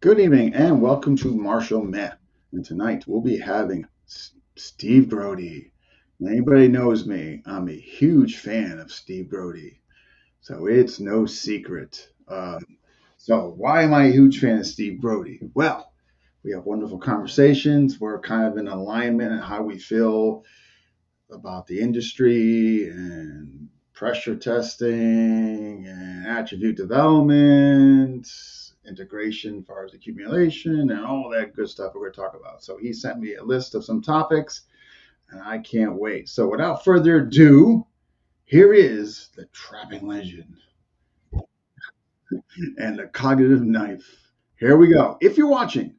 Good evening and welcome to Marshall Met. And tonight we'll be having Steve Grody. Anybody knows me, I'm a huge fan of Steve Grody, so it's no secret. So why am I a huge fan of Steve Grody? Well, we have wonderful conversations. We're kind of in alignment on how we feel about the industry and pressure testing and attribute development, integration as far as accumulation, and all that good stuff we're going to talk about. So he sent me a list of some topics, and I can't wait. So without further ado, here is the trapping legend and the cognitive knife. Here we go. If you're watching,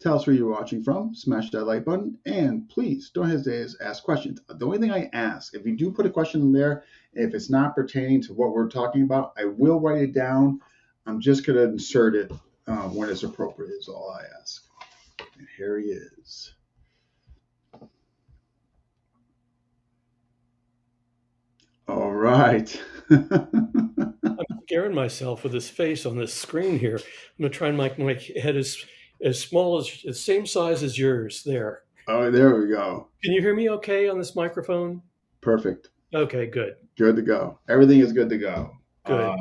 tell us where you're watching from, smash that like button, and please don't hesitate to ask questions. The only thing I ask, if you do put a question in there, if it's not pertaining to what we're talking about, I will write it down. I'm just going to insert it when it's appropriate, is all I ask. And here he is. All right. I'm scaring myself with this face on this screen here. I'm gonna try and make my head as small as the same size as yours there. Oh, there we go. Can you hear me okay on this microphone? Perfect. Okay, good. Good to go. Everything is good to go. Good.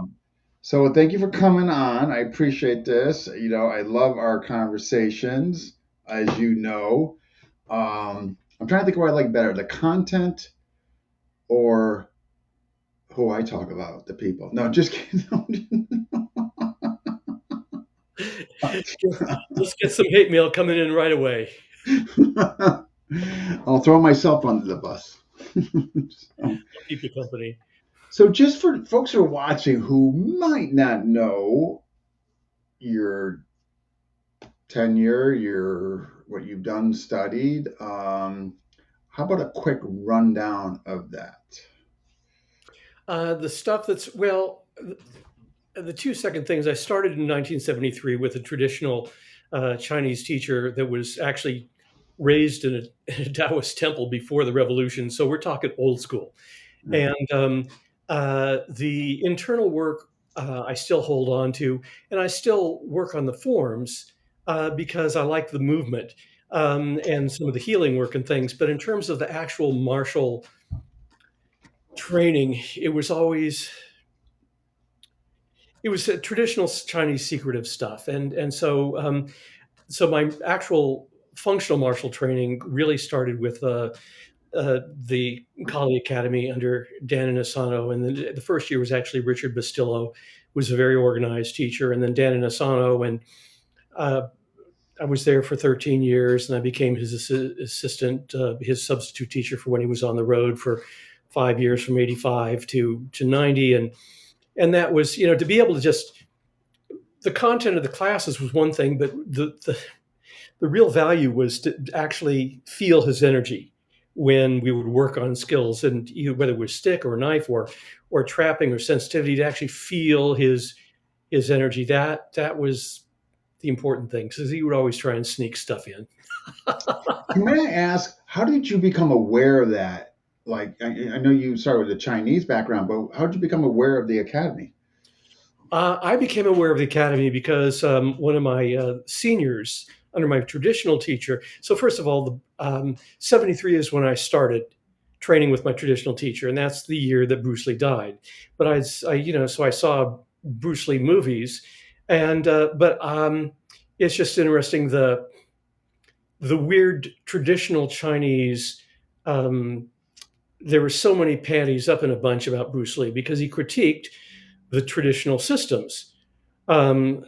So thank you for coming on. I appreciate this. I love our conversations, as you know. I'm trying to think what I like better, the content or who I talk about, the people. No, just kidding. Let's get some hate mail coming in right away. I'll throw myself under the bus. I'll keep you company. So, just for folks who are watching who might not know your tenure, your what you've done, studied, how about a quick rundown of that? The stuff that's the 2 second things. I started in 1973 with a traditional Chinese teacher that was actually raised in a Taoist temple before the revolution. So we're talking old school. And the internal work I still hold on to, and I still work on the forms because I like the movement and some of the healing work and things. But in terms of the actual martial training, it was a traditional Chinese secretive stuff, so my actual functional martial training really started with the Kali Academy under Dan Inosanto, and then the first year was actually Richard Bastillo, was a very organized teacher, and then Dan Inosanto, and uh, I was there for 13 years, and I became his assistant, his substitute teacher for when he was on the road for 5 years, from 85 to 90, and that was, to be able to just, the content of the classes was one thing, but the real value was to actually feel his energy when we would work on skills, and whether it was stick or knife or trapping or sensitivity, to actually feel his energy. That was the important thing, because he would always try and sneak stuff in. May I ask, how did you become aware of that? Like, I know you started with a Chinese background, but how did you become aware of the academy? I became aware of the academy because one of my seniors under my traditional teacher. So first of all, the 73 is when I started training with my traditional teacher, and that's the year that Bruce Lee died. But so I saw Bruce Lee movies, and but it's just interesting, the weird traditional Chinese. There were so many panties up in a bunch about Bruce Lee because he critiqued the traditional systems, um,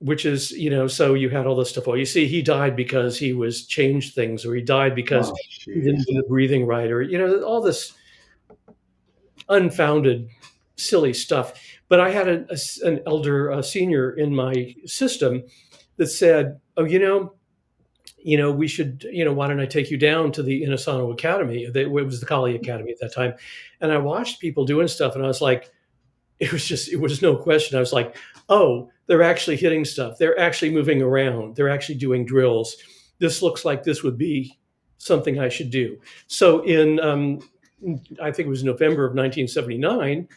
which is, so you had all this stuff. Well, you see, he died because he was changed things, or he died because Oh, he didn't jeez. do the breathing right, or, all this unfounded, silly stuff. But I had an elder, a senior in my system that said, oh, we should, why don't I take you down to the Inosanto Academy? It was the Kali Academy at that time. And I watched people doing stuff, and I was like, it was no question. I was like, oh, they're actually hitting stuff. They're actually moving around. They're actually doing drills. This looks like this would be something I should do. So I think it was November of 1979,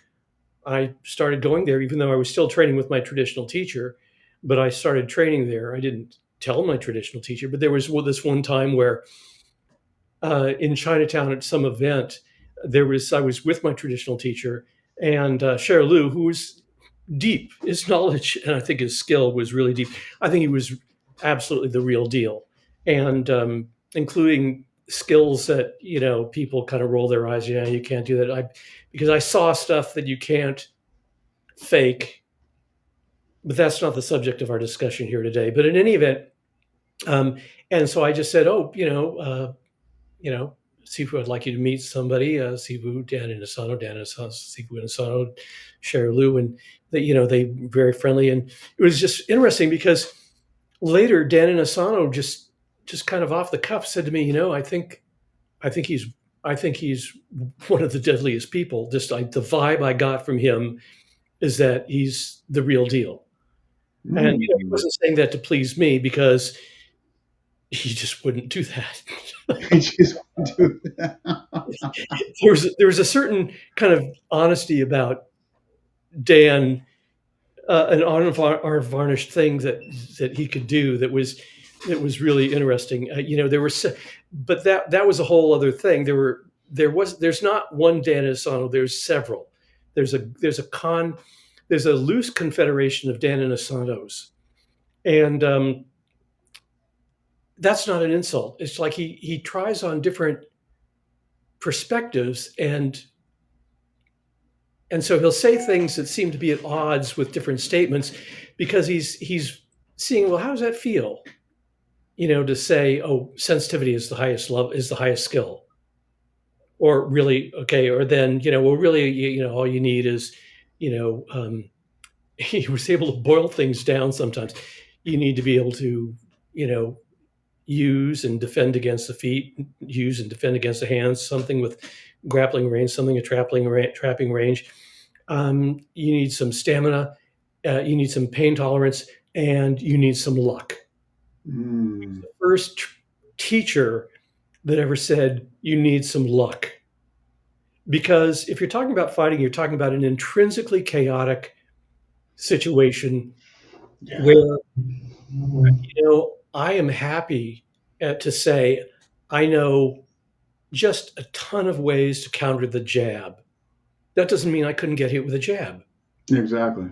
I started going there, even though I was still training with my traditional teacher. but I started training there. I didn't tell my traditional teacher, but there was this one time where in Chinatown at some event, I was with my traditional teacher and Cher Lu, who was deep. His knowledge and I think his skill was really deep. I think he was absolutely the real deal, and including skills that people kind of roll their eyes. Yeah, you can't do that. Because I saw stuff that you can't fake, but that's not the subject of our discussion here today. But in any event, um, and so I just said, oh, you know, Sifu, I'd like you to meet somebody, Sifu Dan Asano, Sifu Asano, Cher Lu, and they were very friendly, and it was just interesting because later Dan and Asano just kind of off the cuff said to me, I think he's I think he's one of the deadliest people. Just like the vibe I got from him is that he's the real deal, and he Mm. wasn't saying that to please me because he just wouldn't do that. I just do that. There was a certain kind of honesty about Dan, an unvarnished thing that he could do that was really interesting. There were, but that was a whole other thing. There's not one Dan Asano. There's several. There's a loose confederation of Dan and Asanos, and that's not an insult. It's like he tries on different perspectives, and so he'll say things that seem to be at odds with different statements because he's seeing, well, how does that feel, to say, oh, sensitivity is the highest love, is the highest skill, or really, okay, or then, well, really, all you need is, you know he was able to boil things down. Sometimes you need to be able to, you know use and defend against the feet, use and defend against the hands, something with grappling range, something a trapping range. You need some stamina, you need some pain tolerance, and you need some luck. Mm. The first teacher that ever said you need some luck. Because if you're talking about fighting, you're talking about an intrinsically chaotic situation Yeah. where, I am happy to say I know just a ton of ways to counter the jab. That doesn't mean I couldn't get hit with a jab. Exactly.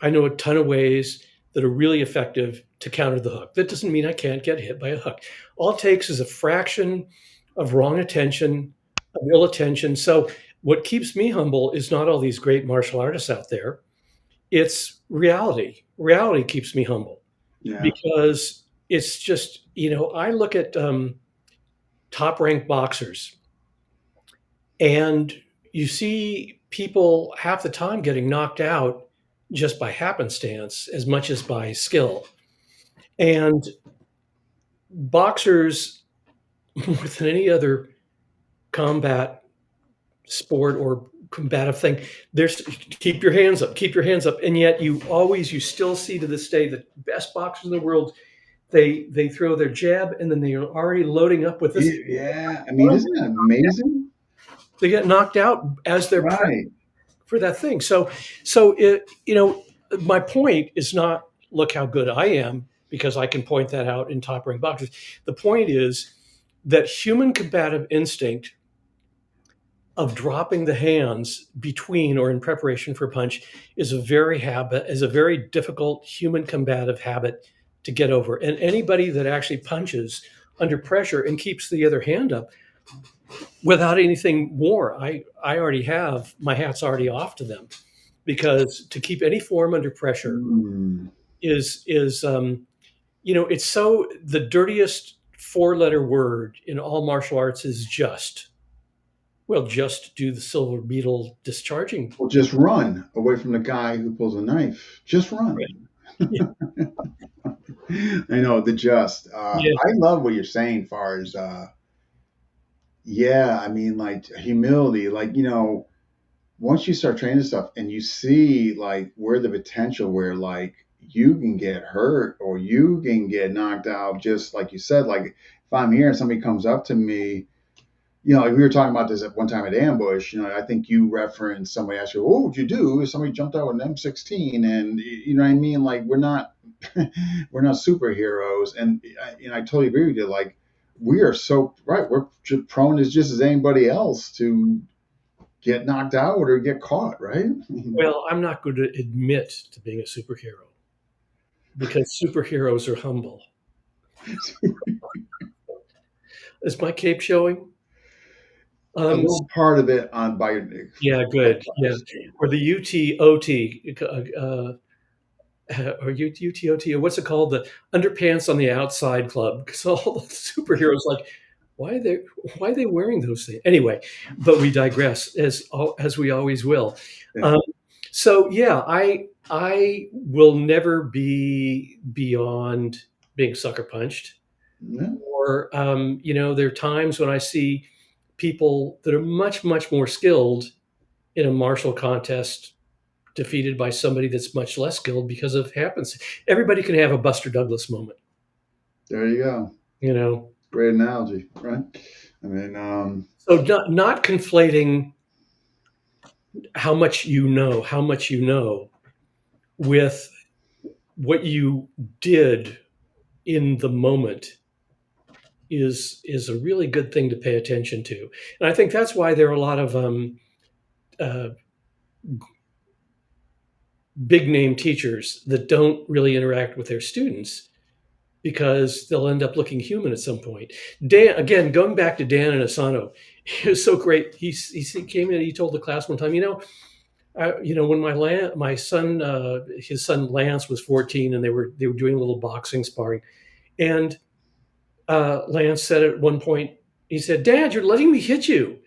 I know a ton of ways that are really effective to counter the hook. That doesn't mean I can't get hit by a hook. All it takes is a fraction of wrong attention, of ill attention. So, what keeps me humble is not all these great martial artists out there. It's reality. Reality keeps me humble Yeah. because it's just, I look at top ranked boxers and you see people half the time getting knocked out just by happenstance as much as by skill. And boxers, more than any other combat sport or combative thing, there's keep your hands up, keep your hands up. And yet you still see to this day the best boxers in the world, they throw their jab and then they are already loading up with this. Yeah. I mean, isn't that amazing? They get knocked out as they're Right. for that thing. So my point is not look how good I am because I can point that out in top ranked boxers. The point is that human combative instinct of dropping the hands between or in preparation for a punch is a very difficult human combative habit to get over. And anybody that actually punches under pressure and keeps the other hand up without anything more, I already have my hat's already off to them because to keep any form under pressure Mm. is it's so the dirtiest four-letter word in all martial arts is just. Well, just do the silver beetle discharging. Well, just run away from the guy who pulls a knife. Just Right. run. Yeah. I know the just. Yeah. I love what you're saying, far as yeah. I mean, like humility. Like once you start training stuff and you see like where the potential, where like you can get hurt or you can get knocked out, just like you said. Like if I'm here and somebody comes up to me like we were talking about this at one time at Ambush. I think you referenced somebody asked you, "What would you do if somebody jumped out with an M16?" And you know what I mean? Like we're not we're not superheroes, and I totally agree with you. Like we are so right. We're prone as just as anybody else to get knocked out or get caught, right? Well, I'm not going to admit to being a superhero because superheroes are humble. Is my cape showing? A Um, little part of it on by yeah, good. Yeah, or the UTOT, or UTOT, or what's it called? The underpants on the outside club. Because all the superheroes like, why are they why are they wearing those things anyway? But we digress as we always will. yeah. Um, so yeah, I will never be beyond being sucker punched. Yeah. Or there are times when I see people that are much much more skilled in a martial contest defeated by somebody that's much less skilled because of happens. Everybody can have a Buster Douglas moment, There you go. you know. Great analogy, right? I mean, So not conflating how much you know, with what you did in the moment is a really good thing to pay attention to. And I think that's why there are a lot of uh, big name teachers that don't really interact with their students because they'll end up looking human at some point. Dan, again, going back to Dan and Asano, he was so great. He came in. He told the class one time, when my son, his son Lance was 14, and they were doing a little boxing sparring, and Lance said at one point, he said, "Dad, you're letting me hit you,"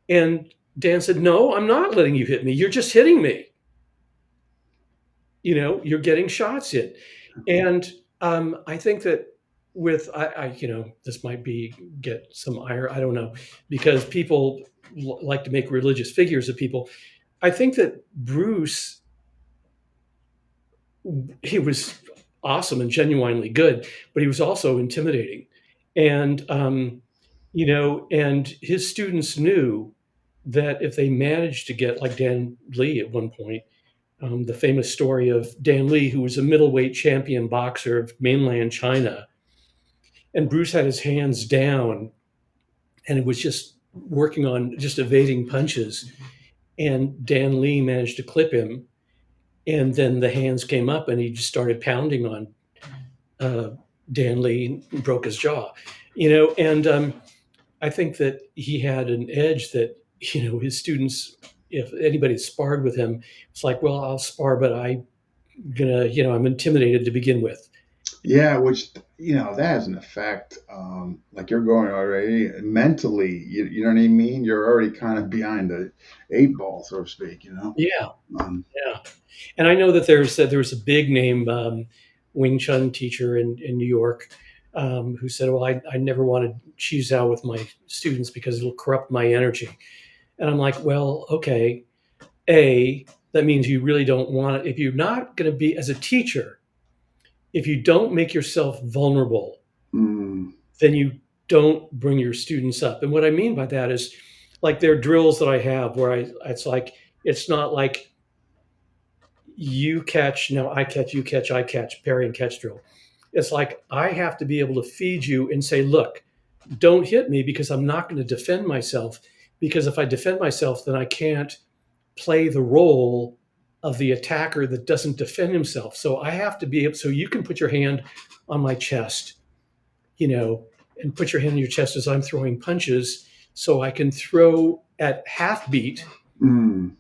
and Dan said, "No, I'm not letting you hit me. You're just hitting me. You're getting shots in." And I think that this might be get some ire, I don't know, because people like to make religious figures of people. I think that Bruce, he was awesome and genuinely good, but he was also intimidating. And and his students knew that if they managed to get, like Dan Lee at one point, the famous story of Dan Lee, who was a middleweight champion boxer of mainland China. And Bruce had his hands down and it was just working on just evading punches. And Dan Lee managed to clip him. And then the hands came up and he just started pounding on uh, Dan Lee and broke his jaw. And I think that he had an edge that, his students, if anybody sparred with him, it's like, well, I'll spar, but I'm intimidated to begin with. yeah, which that has an effect. Like you're going already mentally. You know what I mean? You're already kind of behind the eight ball, so to speak. Yeah, Um, yeah. And I know that there was a big name Wing Chun teacher in New York who said, "Well, I never wanted Chi Zhao with my students because it'll corrupt my energy." And I'm like, "Well, okay. That means you really don't want it. If you're not going to be as a teacher, if you don't make yourself vulnerable, mm, then you don't bring your students up." And what I mean by that is, like, there are drills that I have where it's not like you catch, no, I catch, you catch, I catch, parry and catch drill. It's like I have to be able to feed you and say, look, don't hit me because I'm not going to defend myself. Because if I defend myself, then I can't play the role of the attacker that doesn't defend himself. So I have to be able, so you can put your hand on my chest, and put your hand on your chest as I'm throwing punches so I can throw at half beat mm,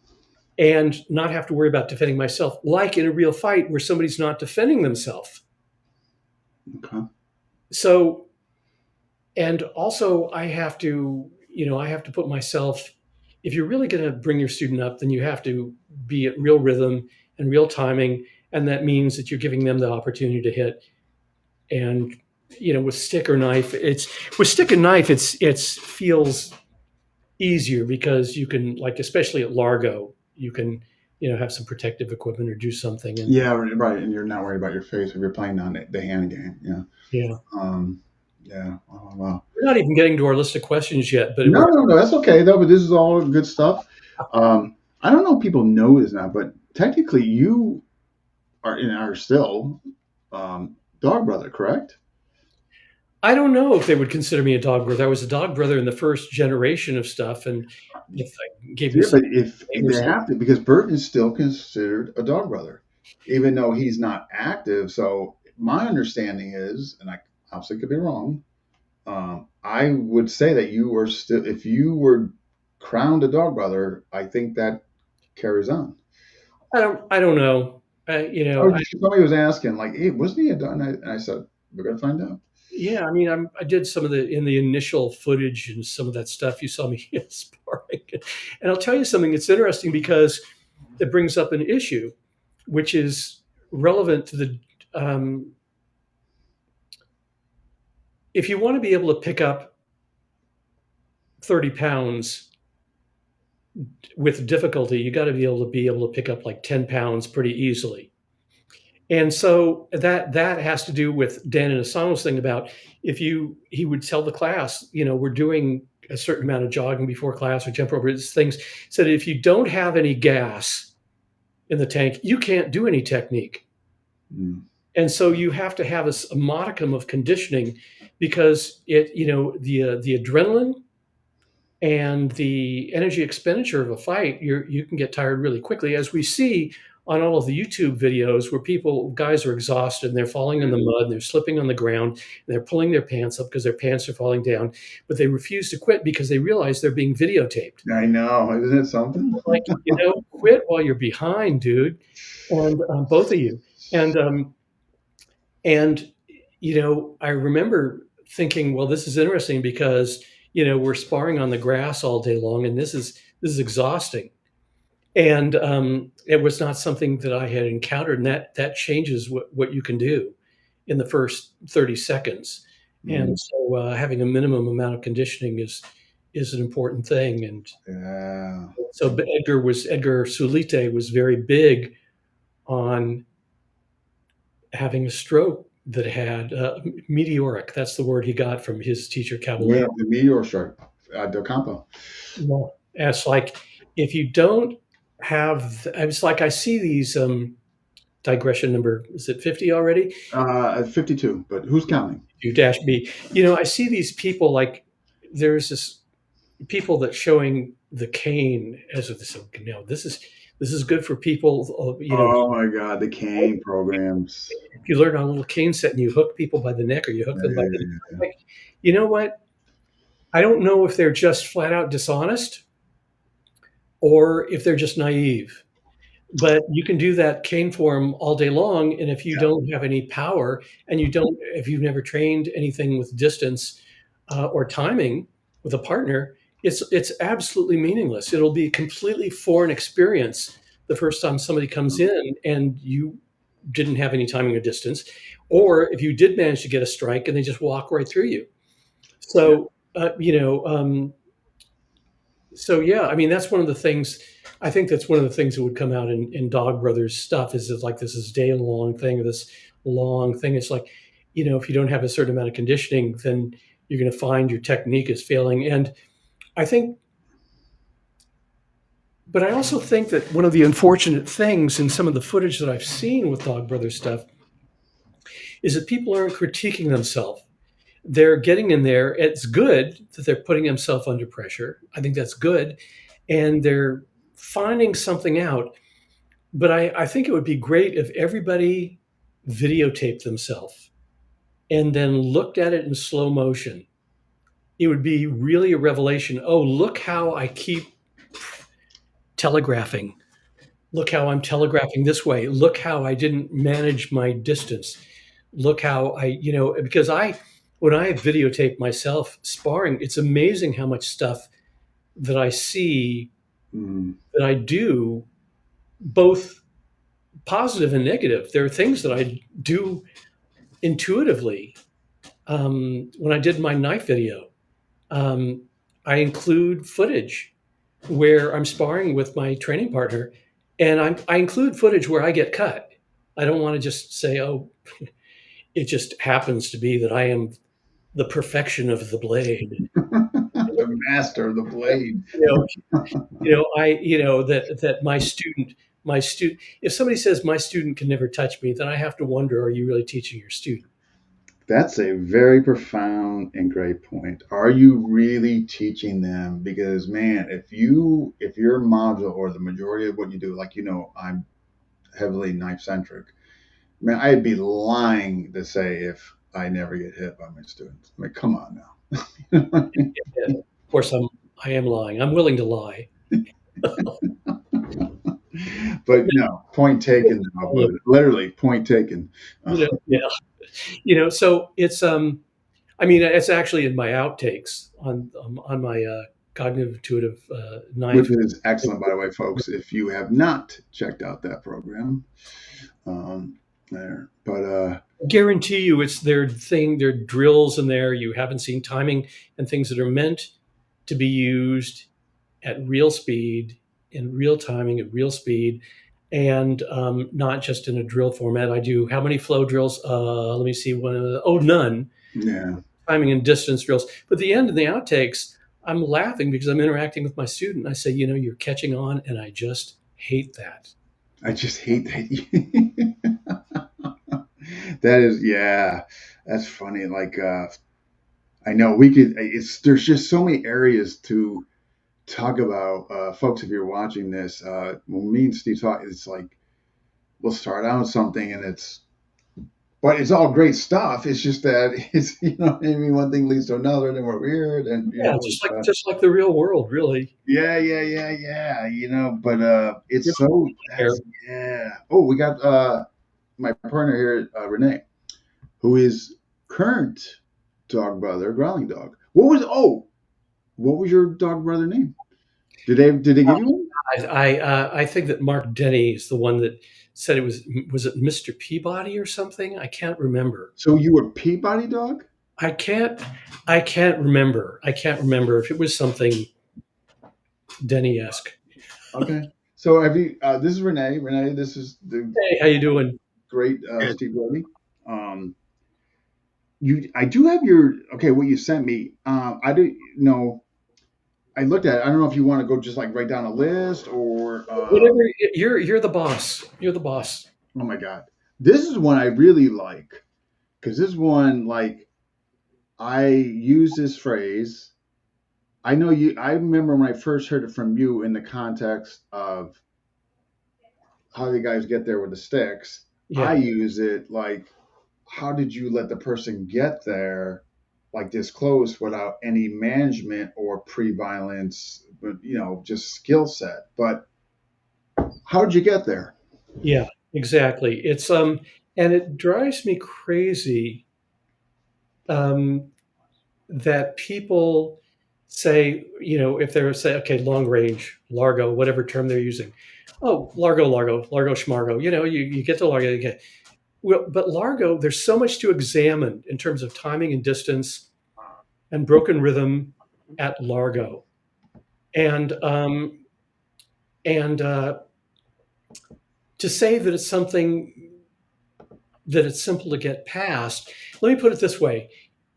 and not have to worry about defending myself, like in a real fight where somebody's not defending themselves. okay. So, and also I have to put myself, if you're really going to bring your student up, then you have to be at real rhythm and real timing. And that means that you're giving them the opportunity to hit. And, with stick or knife, it feels easier because you can, like, especially at Largo, you can, have some protective equipment or do something. And Yeah, right. And you're not worried about your face if you're playing on the hand game. Yeah. yeah, Um, Yeah. Oh, wow. We're not even getting to our list of questions yet, but No, we're no, no. That's okay though. But this is all good stuff. I don't know if people know this now, but technically you are still dog brother, correct? I don't know if they would consider me a dog brother. I was a dog brother in the first generation of stuff, and if I gave you Yeah, some but if name or they something, have to, because Burton is still considered a dog brother, even though he's not active. So my understanding is, and I obviously could be wrong. I would say that you were still, if you were crowned a dog brother, I think that carries on. I don't know. Oh, somebody was asking, like, hey, wasn't he a dog? And I said, we're gonna find out. Yeah, I mean, I did some of the in the initial footage and some of that stuff. You saw me sparring, and I'll tell you something. It's interesting because it brings up an issue, which is relevant to the. Um, if you want to be able to pick up 30 pounds with difficulty, you got to be able to pick up like 10 pounds pretty easily. And so that has to do with Dan and Asano's thing about if you he would tell the class, we're doing a certain amount of jogging before class or jump over these things. So that if you don't have any gas in the tank, you can't do any technique. Mm, And so you have to have a modicum of conditioning because the adrenaline and the energy expenditure of a fight, you can get tired really quickly, as we see on all of the YouTube videos where guys are exhausted and they're falling in the mud and they're slipping on the ground and they're pulling their pants up because their pants are falling down, but they refuse to quit because they realize they're being videotaped. I know, isn't it something? Like, quit while you're behind, dude, and both of you. And I remember thinking, well, this is interesting because we're sparring on the grass all day long, and this is exhausting. And it was not something that I had encountered, and that changes what you can do in the first 30 seconds. And Mm, so, having a minimum amount of conditioning is an important thing. And yeah. so, but Edgar Sulite was very big on having a stroke that had meteoric. That's the word he got from his teacher Yeah, Caballero. the meteor shark, Del Campo. No. It's like if you don't have, it's like I see these digression number, is it 50 already? At 52, but who's counting? You dash B. I see these people like there's this people that showing the cane as of this. This is good for people. Oh my God, the cane programs. If you learn on a little cane set and you hook people by the neck or you hook Yeah, them by yeah, the yeah, yeah. like, you know what? I don't know if they're just flat out dishonest or if they're just naive. But you can do that cane form all day long, and if you don't have any power and if you've never trained anything with distance or timing with a partner, it's absolutely meaningless. It'll be a completely foreign experience the first time somebody comes in and you didn't have any timing or distance, or if you did manage to get a strike and they just walk right through you. Yeah, So so yeah, I mean that's one of the things. I think that's one of the things that would come out in Dog Brothers stuff is it's like this day long thing, this long thing. It's like, if you don't have a certain amount of conditioning, then you're going to find your technique is failing. And I think, but I also think that one of the unfortunate things in some of the footage that I've seen with Dog Brothers stuff is that people aren't critiquing themselves. They're getting in there. It's good that they're putting themselves under pressure. I think that's good. And they're finding something out. But I think it would be great if everybody videotaped themselves and then looked at it in slow motion. It would be really a revelation. Oh, look how I keep telegraphing. Look how I'm telegraphing this way. Look how I didn't manage my distance. Look how because when I videotape myself sparring, it's amazing how much stuff that I see mm, that I do, both positive and negative. There are things that I do intuitively. When I did my knife video, um, I include footage where I'm sparring with my training partner, and I include footage where I get cut. I don't want to just say, "Oh, it just happens to be that I am." the perfection of the blade. The master of the blade. You know, that my student, if somebody says my student can never touch me, then I have to wonder, are you really teaching your student? That's a very profound and great point. Are you really teaching them? Because man, if your module or the majority of what you do, like I'm heavily knife centric. Man, I'd be lying to say if I never get hit by my students. I mean, come on now. You know what I mean? Yeah, of course, I am lying. I'm willing to lie. But no, point taken. No, but literally, point taken. Yeah. So it's I mean, it's actually in my outtakes on my cognitive intuitive Which knife. is excellent, by the way, folks. If you have not checked out that program, there. But Guarantee you, it's their thing. There are drills in there. You haven't seen timing and things that are meant to be used at real speed, in real timing, at real speed, and not just in a drill format. I do how many flow drills? Let me see. None. yeah, Timing and distance drills. But at the end in the outtakes, I'm laughing because I'm interacting with my student. I say, you're catching on, and I just hate that. I just hate that. That is, yeah, that's funny. Like, I know we could. There's just so many areas to talk about, folks. If you're watching this, when me and Steve talk, it's like we'll start out something, and but it's all great stuff. It's just that it's what I mean. One thing leads to another, then we're weird, and Yeah, just like the real world, really. yeah, yeah, yeah, yeah. But You it's so know, that's yeah. Oh, we got my partner here, Renee, who is current dog brother, growling dog. What was your dog brother name? Did they give you one? I think that Mark Denny is the one that said was it Mr. Peabody or something? I can't remember. So you were Peabody dog? I can't I can't remember. I can't remember if it was something Denny-esque. Okay. So have you? This is Renee. Renee, this is the Hey, how you doing? great Steve Grody. Um, I do have your okay. What you sent me. I do know. I looked at it. I don't know if you want to go just like write down a list or. Whatever, you're the boss. You're the boss. Oh my God, this is one I really like because this one like I use this phrase. I know you. I remember when I first heard it from you in the context of how the guys get there with the sticks. I Yeah. use it like, how did you let the person get there like this close without any management or pre-violence, but just skill set. But how did you get there? Yeah, exactly. And it drives me crazy um that people say, if they're say, okay, long range, Largo, whatever term they're using. Oh, Largo, Schmargo. You get to Largo. Okay. Well, but Largo, there's so much to examine in terms of timing and distance and broken rhythm at Largo. And to say that it's something that it's simple to get past, let me put it this way.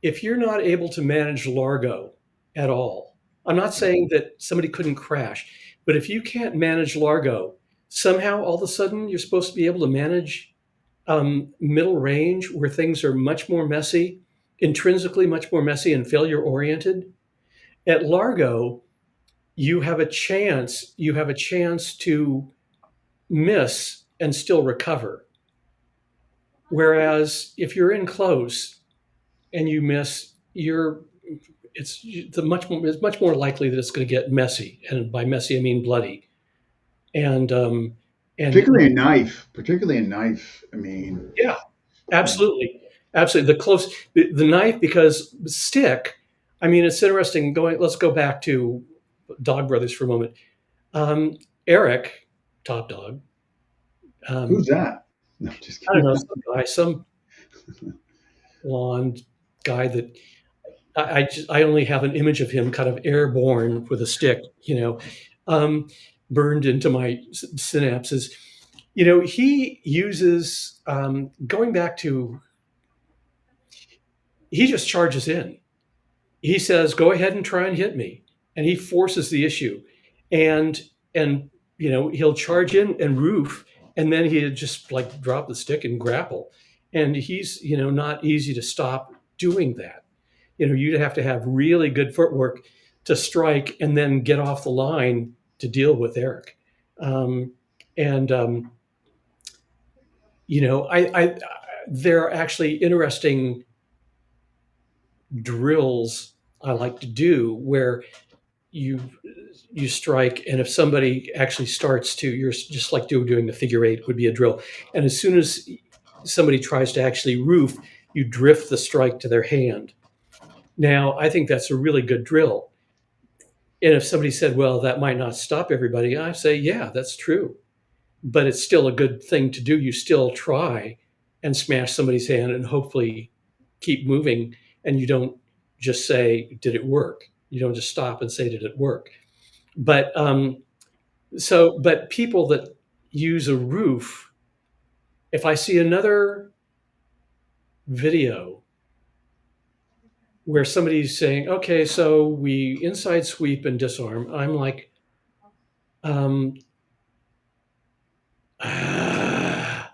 If you're not able to manage Largo at all, I'm not saying that somebody couldn't crash, but if you can't manage Largo, somehow all of a sudden you're supposed to be able to manage middle range where things are much more messy, intrinsically much more messy and failure oriented. At Largo, you have a chance to miss and still recover. Whereas if you're in close and you miss, it's much more likely that it's going to get messy, and by messy I mean bloody. And and Particularly a knife. I mean, yeah, yeah. absolutely, absolutely. The knife, because stick. I mean, it's interesting. Let's go back to Dog Brothers for a moment. Um, Eric, top dog. Who's Um, that? No, just I don't kidding. know, some blonde guy that I only have an image of him kind of airborne with a stick, um, burned into my synapses. He uses, going back to he just charges in. He says, "Go ahead and try and hit me," and he forces the issue, and and he'll charge in and roof, and then he'd just like drop the stick and grapple, and he's not easy to stop doing that. You'd have to have really good footwork to strike and then get off the line to deal with Eric. And I there are actually interesting drills I like to do where you you strike, and if somebody actually starts to, you're just like doing the figure eight would be a drill, and as soon as somebody tries to actually roof, you drift the strike to their hand. Now I think that's a really good drill, and if somebody said, well, that might not stop everybody, I say, yeah, that's true, but it's still a good thing to do. You still try and smash somebody's hand and hopefully keep moving, and you don't just say, did it work? You don't just stop and say, did it work? But but people that use a roof, if I see another video where somebody's saying, okay, so we inside sweep and disarm, I'm like, um, ah,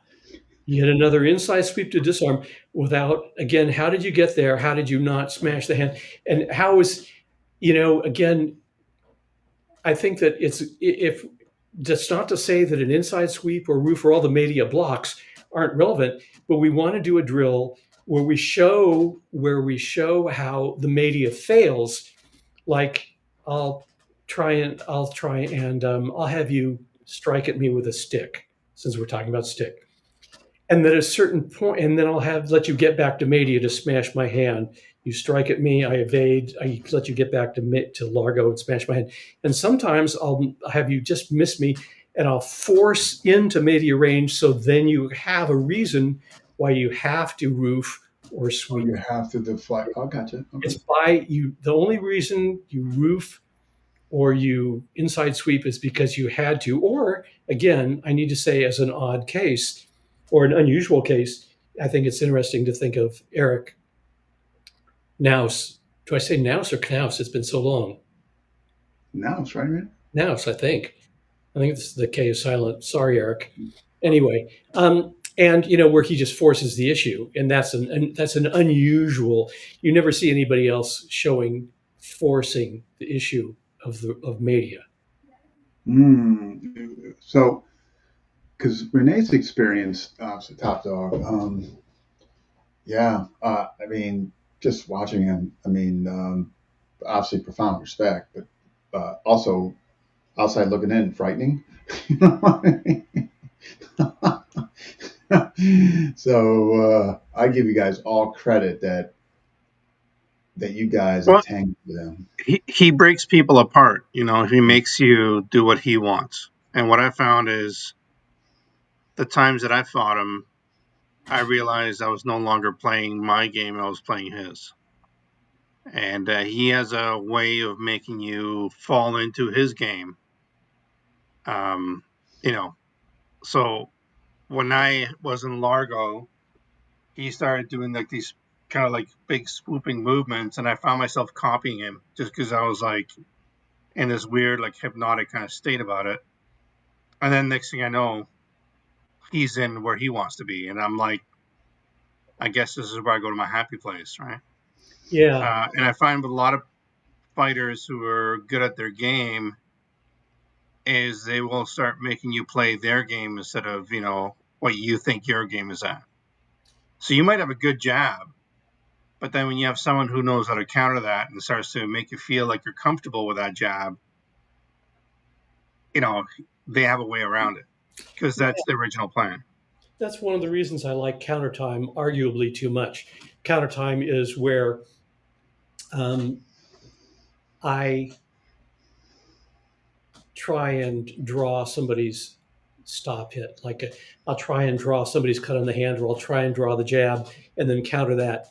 yet another inside sweep to disarm without, again, how did you get there? How did you not smash the hand? And how is, again, I think that it's, if that's not to say that an inside sweep or roof or all the media blocks aren't relevant, but we want to do a drill where we show how the media fails. Like I'll have you strike at me with a stick, since we're talking about stick, and then at a certain point, and then I'll have let you get back to media to smash my hand. You strike at me, I evade. I let you get back to Largo and smash my hand. And sometimes I'll have you just miss me, and I'll force into media range. So then you have a reason why you have to roof or Oh, you sweep. have to deflect. Oh, gotcha. Okay. It's by you. The only reason you roof or you inside sweep is because you had to. Or again, I need to say, as an odd case or an unusual case, I think it's interesting to think of Eric Naus. Do I say Naus or Knaus? It's been so long. Now it's right, man. Naus, I think. I think the K is silent. Sorry, Eric. Anyway, and where he just forces the issue, and that's an unusual. You never see anybody else showing forcing the issue of media. So, because Renee's experience, so Top Dog, yeah, I mean, just watching him, I mean, obviously profound respect, but also outside looking in, frightening. You know what I mean? So I give you guys all credit that you guys have Well, tanked them. he breaks people apart. He makes you do what he wants. And what I found is the times that I fought him, I realized I was no longer playing my game; I was playing his. And he has a way of making you fall into his game. Um, you know, so when I was in Largo, he started doing like these kind of like big swooping movements, and I found myself copying him just because I was like in this weird like hypnotic kind of state about it. And then next thing I know, he's in where he wants to be, and I'm like, I guess this is where I go to my happy place, right? Yeah, And I find with a lot of fighters who are good at their game is they will start making you play their game instead of what you think your game is at. So you might have a good jab, but then when you have someone who knows how to counter that and starts to make you feel like you're comfortable with that jab, you know they have a way around it because that's the original plan. that's one of the reasons I like counter time arguably too much. Counter time is where um, I try and draw somebody's stop hit. I'll try and draw somebody's cut on the hand, or I'll try and draw the jab and then counter that,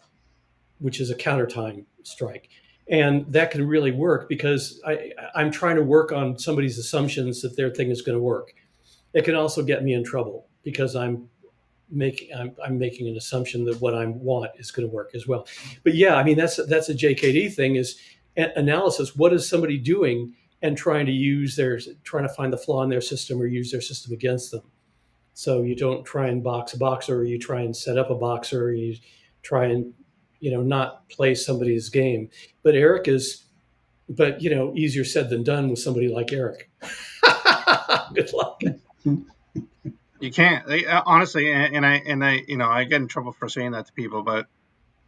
which is a counter time strike. And that can really work because I'm trying to work on somebody's assumptions that their thing is going to work. It can also get me in trouble because I'm I'm making an assumption that what I want is going to work as well. But yeah, I mean that's a JKD thing, is analysis. What is somebody doing and trying to find the flaw in their system or use their system against them. So you don't try and box a boxer, or you try and set up a boxer, or you try and not play somebody's game. But easier said than done with somebody like Eric. Good luck. You can't honestly, and I get in trouble for saying that to people, but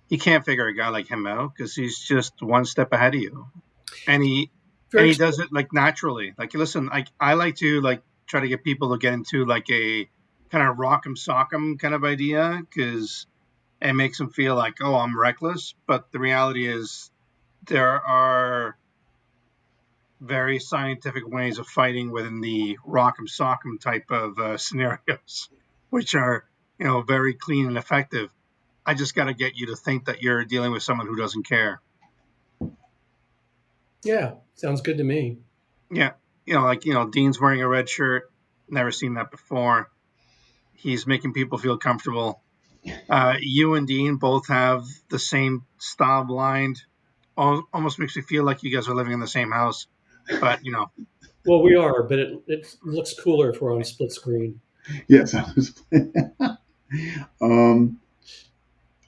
you can't figure a guy like him out because he's just one step ahead of you, and he does it like naturally. Like, listen, I like to try to get people to get into like a kind of rock 'em sock 'em kind of idea, because it makes them feel like, oh, I'm reckless. But the reality is there are very scientific ways of fighting within the rock 'em sock 'em type of scenarios, which are very clean and effective. I just got to get you to think that you're dealing with someone who doesn't care. Yeah, sounds good to me. Yeah, Dean's wearing a red shirt. Never seen that before. He's making people feel comfortable. You and Dean both have the same style blind. Almost makes me feel like you guys are living in the same house. But Well, we are, but it looks cooler if we're on split screen. Yes.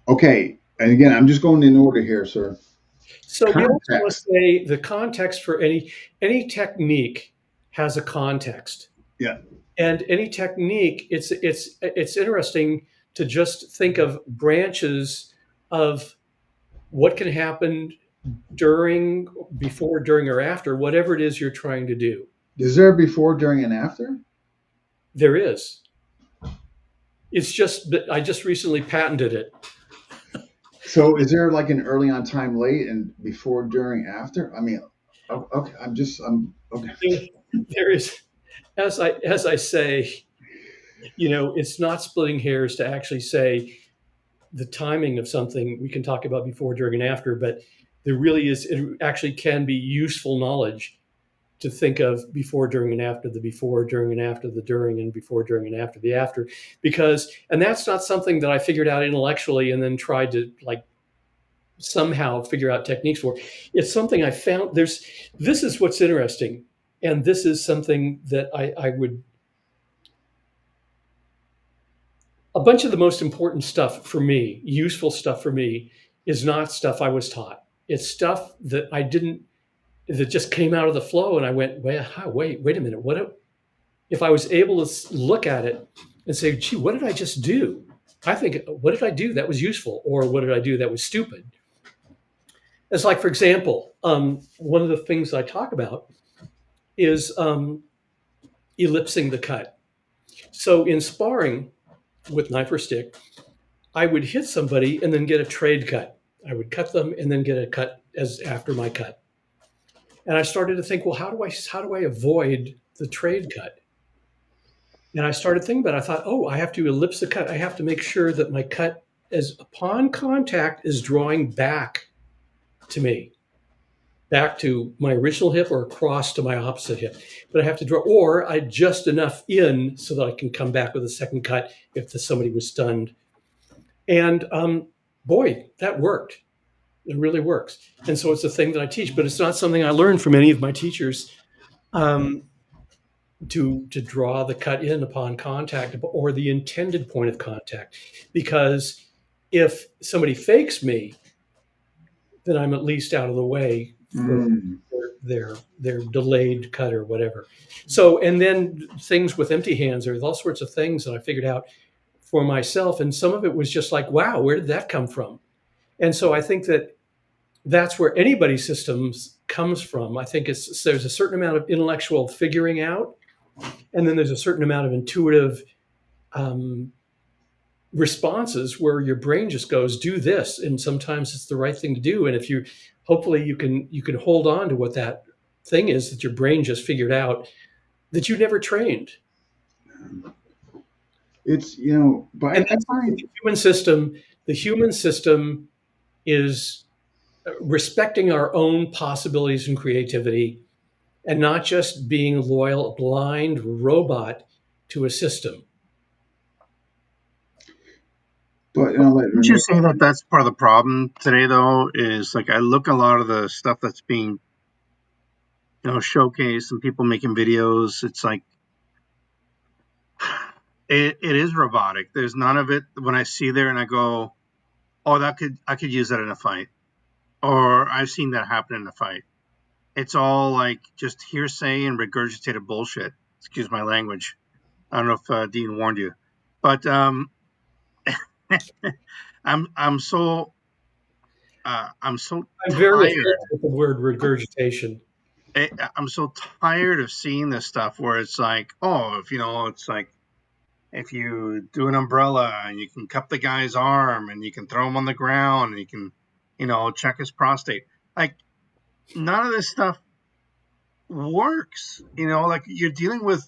Okay. And again, I'm just going in order here, sir. So we also want to Context. say the context for any technique has a context. Yeah. And any technique, it's interesting to just think of branches of what can happen during, before, during, or after, whatever it is you're trying to do. Is there a before, during, and after? There is. It's just that I just recently patented it. So is there like an early on, time late, and before, during, after? I mean, okay. I'm okay. There is, as I say, it's not splitting hairs to actually say the timing of something. We can talk about before, during, and after, but there really is, it actually can be useful knowledge to think of before, during, and after, the before, during, and after, the during, and before, during, and after, the after. And that's not something that I figured out intellectually and then tried to somehow figure out techniques for. It's something I found. This is what's interesting. And this is something that I would, a bunch of the most important stuff for me, useful stuff for me, is not stuff I was taught. It's stuff that that just came out of the flow, and I went, wait a minute. If I was able to look at it and say, gee, what did I just do? I think, what did I do that was useful? Or what did I do that was stupid? It's like, for example, one of the things I talk about is ellipsing the cut. So in sparring with knife or stick, I would hit somebody and then get a trade cut. I would cut them and then get a cut as after my cut. And I started to think, well, how do I avoid the trade cut? And I started thinking about it. I thought, oh, I have to ellipse the cut. I have to make sure that my cut, as upon contact, is drawing back to me, back to my original hip or across to my opposite hip. But I have to draw, or I just enough in so that I can come back with a second cut if somebody was stunned. And boy, that worked. It really works. And so it's a thing that I teach, but it's not something I learned from any of my teachers, to draw the cut in upon contact or the intended point of contact. Because if somebody fakes me, then I'm at least out of the way for their delayed cut or whatever. So, and then things with empty hands, there's all sorts of things that I figured out for myself. And some of it was just like, wow, where did that come from? And so I think that's where anybody's systems comes from. I think there's a certain amount of intellectual figuring out, and then there's a certain amount of intuitive responses where your brain just goes, do this, and sometimes it's the right thing to do. And if hopefully you can hold on to what that thing is that your brain just figured out that you never trained. It's but and I find the human system is respecting our own possibilities and creativity, and not just being a blind robot to a system. But I'll let Wouldn't you Renee. say that that's part of the problem today, though? Is like I look a lot of the stuff that's being showcased and people making videos. It's like it is robotic. There's none of it when I see there and I go, oh, I could use that in a fight, or I've seen that happen in a fight. It's all like just hearsay and regurgitated bullshit. Excuse my language. I don't know if Dean warned you, but I'm so I'm very tired. offended with the word regurgitation. I'm so tired of seeing this stuff where it's like, oh, if it's like if you do an umbrella and you can cup the guy's arm and you can throw him on the ground and you can, check his prostate. Like none of this stuff works. Like you're dealing with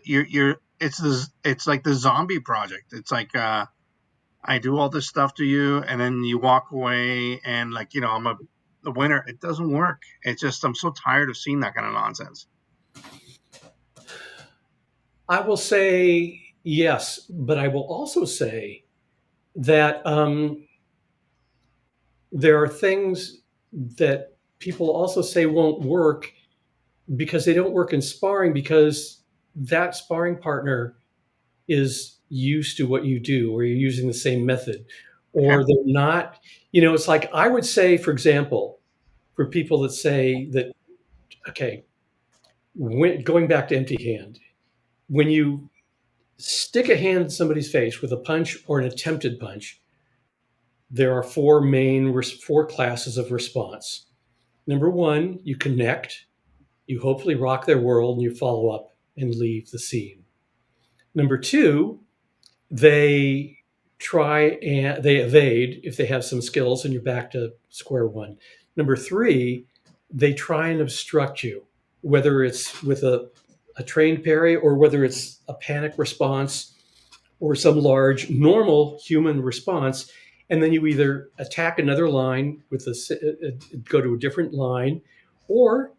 your it's like the zombie project. It's like I do all this stuff to you and then you walk away and like, I'm the winner. It doesn't work. It's just I'm so tired of seeing that kind of nonsense. I will say yes, but I will also say that there are things that people also say won't work because they don't work in sparring because that sparring partner is used to what you do or you're using the same method Okay. or they're not. It's like I would say, for example, for people that say that, okay, going back to empty hand, when you stick a hand in somebody's face with a punch or an attempted punch, there are four classes of response. Number one, you connect, you hopefully rock their world, and you follow up and leave the scene. Number two, they they evade if they have some skills, and you're back to square one. Number three, they try and obstruct you, whether it's with a trained parry or whether it's a panic response or some large normal human response, and then you either attack another line with go to a different line, or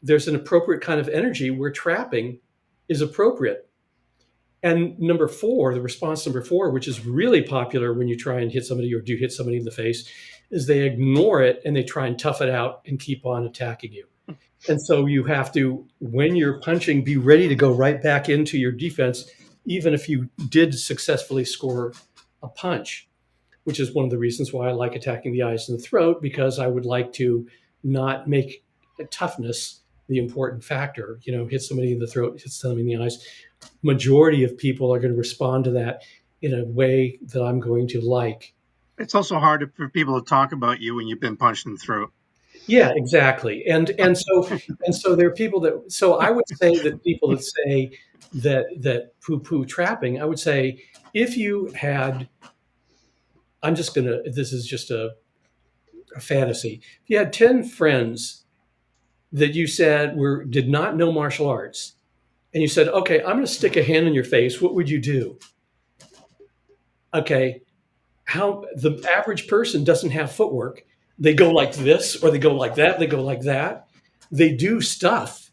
there's an appropriate kind of energy where trapping is appropriate. And number four, the response number four, which is really popular when you try and hit somebody or do hit somebody in the face, is they ignore it and they try and tough it out and keep on attacking you. And so you have to, when you're punching, be ready to go right back into your defense, even if you did successfully score a punch, which is one of the reasons why I like attacking the eyes and the throat, because I would like to not make toughness the important factor. Hit somebody in the throat, hit somebody in the eyes. Majority of people are going to respond to that in a way that I'm going to like. It's also hard for people to talk about you when you've been punched in the throat. Yeah, exactly. And so there are people that, so I would say that people that say that poo-poo trapping, I would say if you had, this is just a fantasy. If you had 10 friends that you said did not know martial arts, and you said, okay, I'm going to stick a hand in your face, what would you do? Okay, how the average person doesn't have footwork. They go like this, or they go like that, they go like that. They do stuff.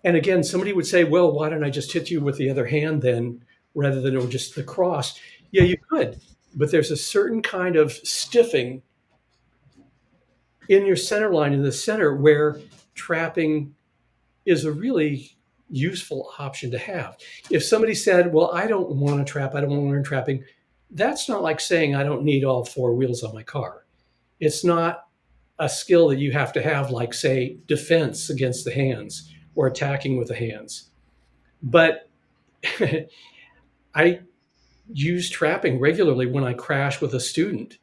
And again, somebody would say, well, why don't I just hit you with the other hand then, rather than just the cross? Yeah, you could. But there's a certain kind of stiffing in your center line in the center where trapping is a really useful option to have. If somebody said, well, I don't want to trap, I don't want to learn trapping, that's not like saying I don't need all four wheels on my car. It's not a skill that you have to have, like, say, defense against the hands or attacking with the hands. But I use trapping regularly when I crash with a student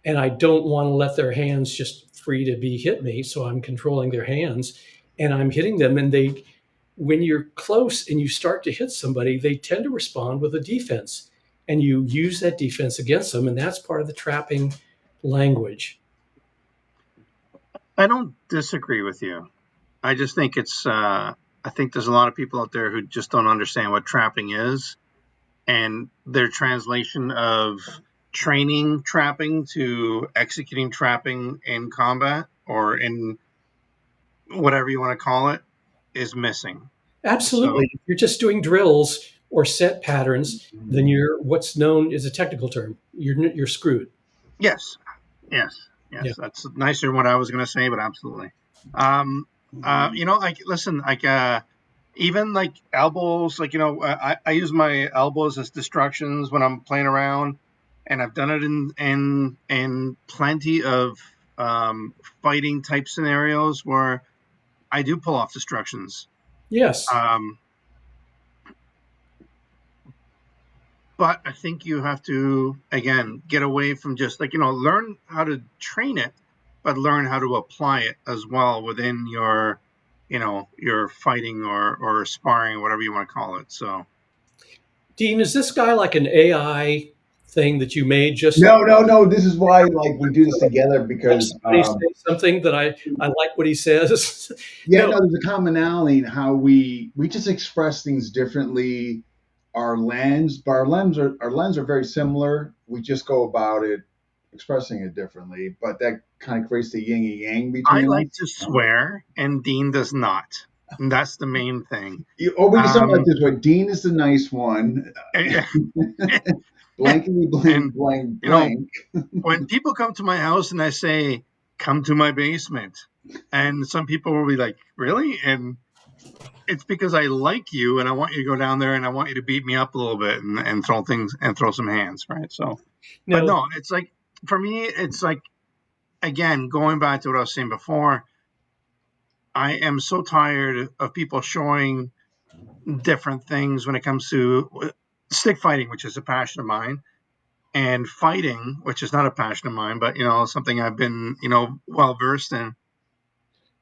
and I don't want to let their hands just free to be hit me. So I'm controlling their hands and I'm hitting them. And when you're close and you start to hit somebody, they tend to respond with a defense and you use that defense against them. And that's part of the trapping language. I don't disagree with you. I just think I think there's a lot of people out there who just don't understand what trapping is and their translation of training trapping to executing trapping in combat or in whatever you want to call it is missing. So Absolutely. You're just doing drills or set patterns, then you're what's known as a technical term. You're screwed. Yes, yes, Yeah. yes. That's nicer than what I was going to say, but absolutely. Um, like listen, like even like elbows, like I use my elbows as distractions when I'm playing around, and I've done it in plenty of fighting type scenarios where I do pull off distractions. Yes. Um, but I think you have to again get away from just like learn how to train it, but learn how to apply it as well within your fighting or sparring, whatever you want to call it. So Dean, is this guy like an AI thing that you made just like No, no, no. This is why like we do this together watch because somebody say something that I like what he says? yeah, No, no, there's a commonality in how we just express things differently. Our lens, but our lens are very similar. We just go about it expressing it differently, but that kind of creates the yin and yang I between like us. to swear, and Dean does not. And that's the main thing. Or we can sum it up Um, this way: Dean is the nice one, and, blankety blank and blank you know, blank. when people come to my house and I say, "Come to my basement," and some people will be like, "Really?" And it's because I like you and I want you to go down there and I want you to beat me up a little bit and throw things and throw some hands, right? So, but no, no, it's like for me, it's like again going back to what I was saying before. I am so tired of people showing different things when it comes to stick fighting, which is a passion of mine, and fighting, which is not a passion of mine, but something I've been well versed in.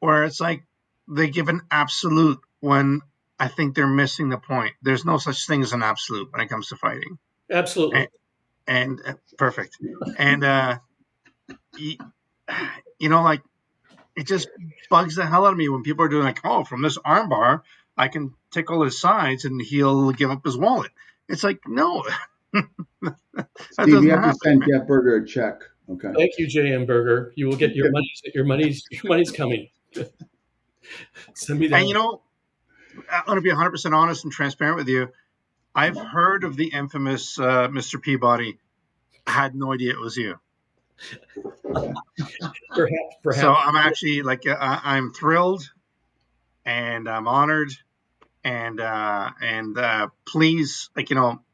Where it's like they give an absolute when I think they're missing the point. There's no such thing as an absolute when it comes to fighting. And, absolutely. perfect. And you, like it just bugs the hell out of me when people are doing like, oh, from this armbar, I can tickle his sides and he'll give up his wallet. It's like, no, that Steve, you doesn't have to happen, send right? Jeff Berger a check. Okay. Thank you, J.M. Berger. You will get your money. Your money's coming. Send me And that. I'm going to be 100% honest and transparent with you. I've heard of the infamous Mr. Peabody. I had no idea it was you. Perhaps, So perhaps. I'm actually like I'm thrilled and I'm honored and please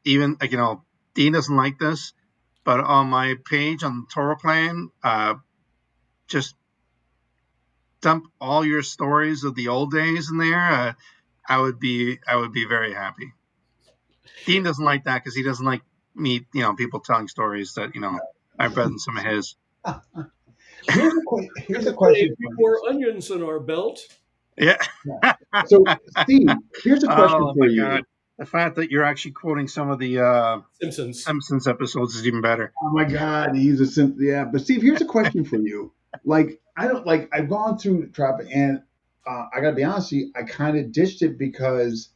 even Dean doesn't like this, but on my page on Toro Clan, just dump all your stories of the old days in there. I would be very happy. Dean doesn't like that because he doesn't like me people telling stories that I've read in some of his. Here's a Say question we for you. wore onions in our belt. Yeah. So, Steve, here's a question Oh for my god. you. The fact that you're actually quoting some of the Simpsons. Simpsons episodes is even better. Oh my God, he's a simp. Yeah, but Steve, here's a question for you. Like, I don't like. I've gone through trap, and I gotta be honest with you. I kind of ditched it because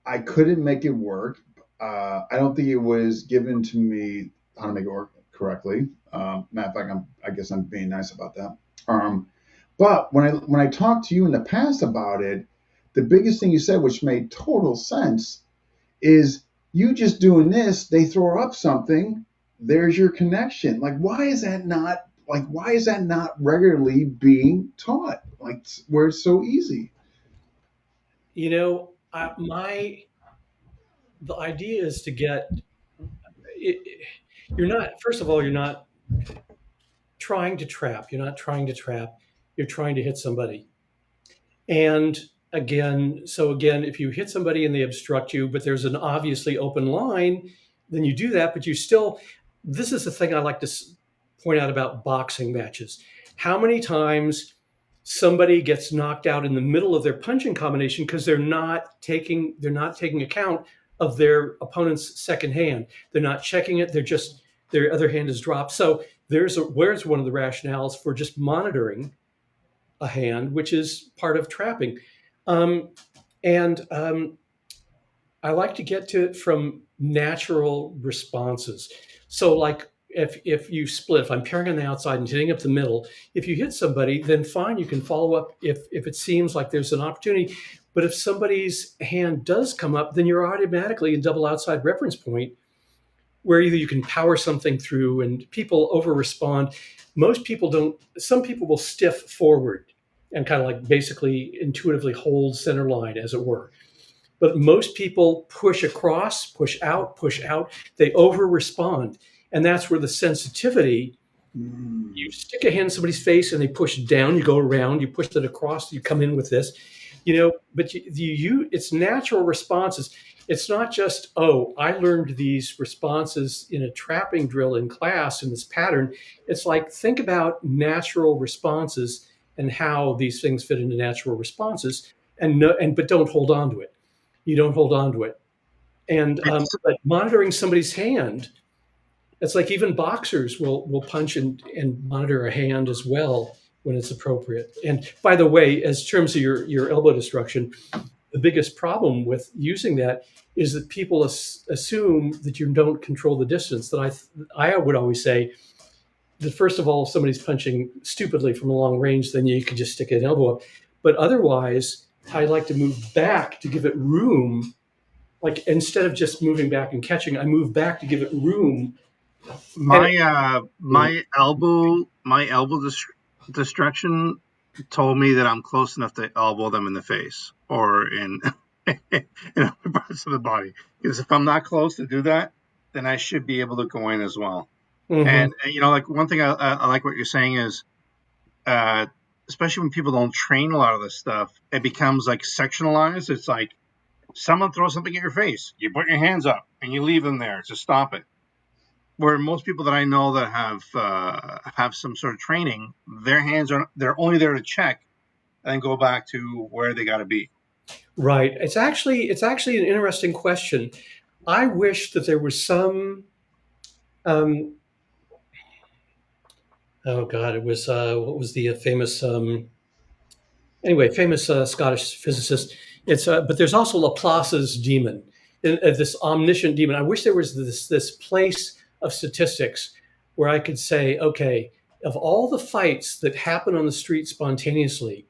I couldn't make it work. I don't think it was given to me how to make it work correctly. Matter of fact, I guess I'm being nice about that. But when I talked to you in the past about it, the biggest thing you said, which made total sense, is you just doing this. They throw up something. There's your connection. Like, why is that not regularly being taught? Like, where it's so easy. You know, the idea is to get. It, you're not. First of all, you're not trying to trap. You're not trying to trap. You're trying to hit somebody. And again, if you hit somebody and they obstruct you, but there's an obviously open line, then you do that. But you still. This is the thing I like to point out about boxing matches. How many times somebody gets knocked out in the middle of their punching combination because they're not taking account of their opponent's second hand. They're not checking it. They're just their other hand is dropped. So where's one of the rationales for just monitoring a hand, which is part of trapping. Um, and I like to get to it from natural responses. So, like if you split, if I'm pairing on the outside and hitting up the middle, if you hit somebody, then fine, you can follow up if it seems like there's an opportunity. But if somebody's hand does come up, then you're automatically in double outside reference point, where either you can power something through and people over respond. Most people don't, some people will stiff forward and kind of like basically intuitively hold center line, as it were. But most people push across, push out, push out. They over respond. And that's where the sensitivity, you stick a hand in somebody's face and they push down, you go around, you push it across, you come in with this, but it's natural responses. It's not just, oh, I learned these responses in a trapping drill in class in this pattern. It's like, think about natural responses and how these things fit into natural responses, but don't hold on to it. You don't hold on to it. And but monitoring somebody's hand, it's like even boxers will punch and monitor a hand as well when it's appropriate. And by the way, as terms of your elbow destruction, the biggest problem with using that is that people assume that you don't control the distance. That I would always say that first of all, if somebody's punching stupidly from a long range, then you can just stick an elbow up. But otherwise, I like to move back to give it room. Like instead of just moving back and catching, I move back to give it room. My elbow destruction told me that I'm close enough to elbow them in the face or in other parts of the body. Because if I'm not close to do that, then I should be able to go in as well. Mm-hmm. And like one thing I like what you're saying is, especially when people don't train a lot of this stuff, it becomes like sectionalized. It's like someone throws something at your face, you put your hands up and you leave them there to stop it. Where most people that I know that have some sort of training, their hands they're only there to check and go back to where they got to be. Right. It's actually an interesting question. I wish that there was some. Oh God! It was what was the famous famous Scottish physicist. It's but there's also Laplace's demon, this omniscient demon. I wish there was this place of statistics where I could say, okay, of all the fights that happen on the street spontaneously,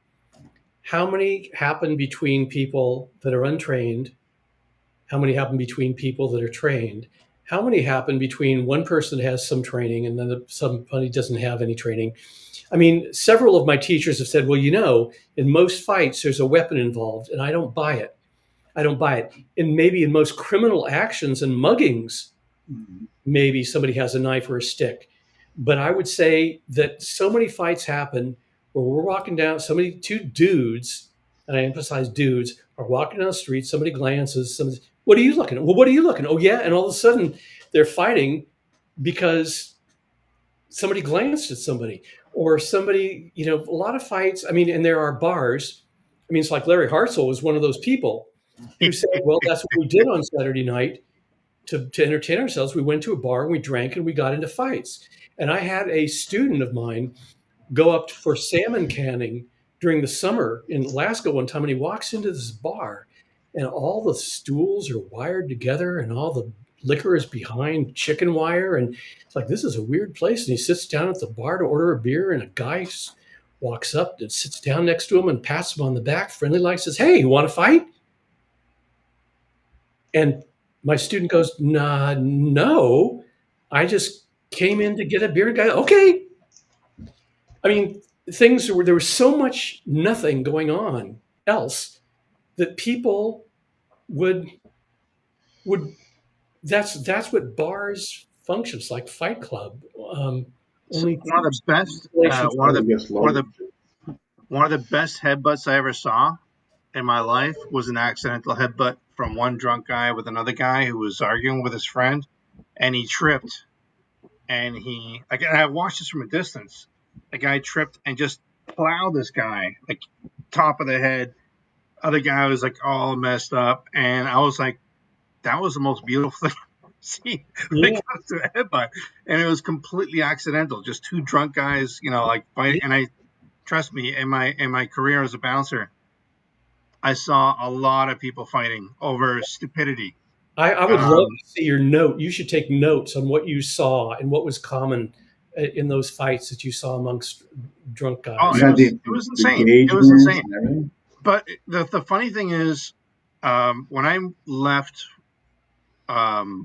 how many happen between people that are untrained? How many happen between people that are trained? How many happen between one person that has some training and then somebody doesn't have any training? I mean, several of my teachers have said, well, in most fights, there's a weapon involved, and I don't buy it. I don't buy it. And maybe in most criminal actions and muggings, maybe somebody has a knife or a stick. But I would say that so many fights happen where we're walking down, two dudes, and I emphasize dudes, are walking down the street, somebody glances, what are you looking at? Well, what are you looking at? Oh, yeah. And all of a sudden they're fighting because somebody glanced at somebody or somebody, a lot of fights. I mean, and there are bars. I mean, it's like Larry Hartzell was one of those people who said, well, that's what we did on Saturday night to entertain ourselves. We went to a bar and we drank and we got into fights. And I had a student of mine go up for salmon canning during the summer in Alaska one time, and he walks into this bar and all the stools are wired together and all the liquor is behind chicken wire. And it's like, this is a weird place. And he sits down at the bar to order a beer, and a guy walks up and sits down next to him and pats him on the back, friendly like, says, hey, you want to fight? And my student goes, nah, no, I just came in to get a beer. Guy, okay. I mean, there was so much nothing going on else that people would that's what bars functions like. Fight Club. One of the best headbutts I ever saw in my life was an accidental headbutt from one drunk guy with another guy who was arguing with his friend, and he tripped. And I watched this from a distance. The guy tripped and just plowed this guy, like top of the head. Other guy was like all messed up, and I was like, that was the most beautiful thing I've seen when it comes to a headbutt. And it was completely accidental, just two drunk guys, like fighting. And I trust me, in my career as a bouncer, I saw a lot of people fighting over stupidity. I would love to see your note. You should take notes on what you saw and what was common in those fights that you saw amongst drunk guys. Oh, it was insane. It was insane. But the funny thing is, when I left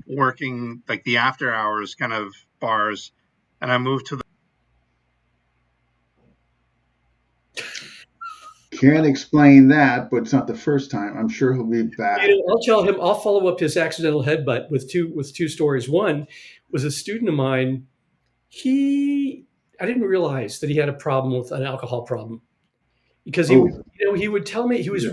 working like the after hours kind of bars, and I moved to the Can't explain that, but it's not the first time. I'm sure he'll be back. I'll tell him. I'll follow up his accidental headbutt with two stories. One was a student of mine. He I didn't realize that he had a problem with an alcohol problem because Oh, he would tell me yeah. he was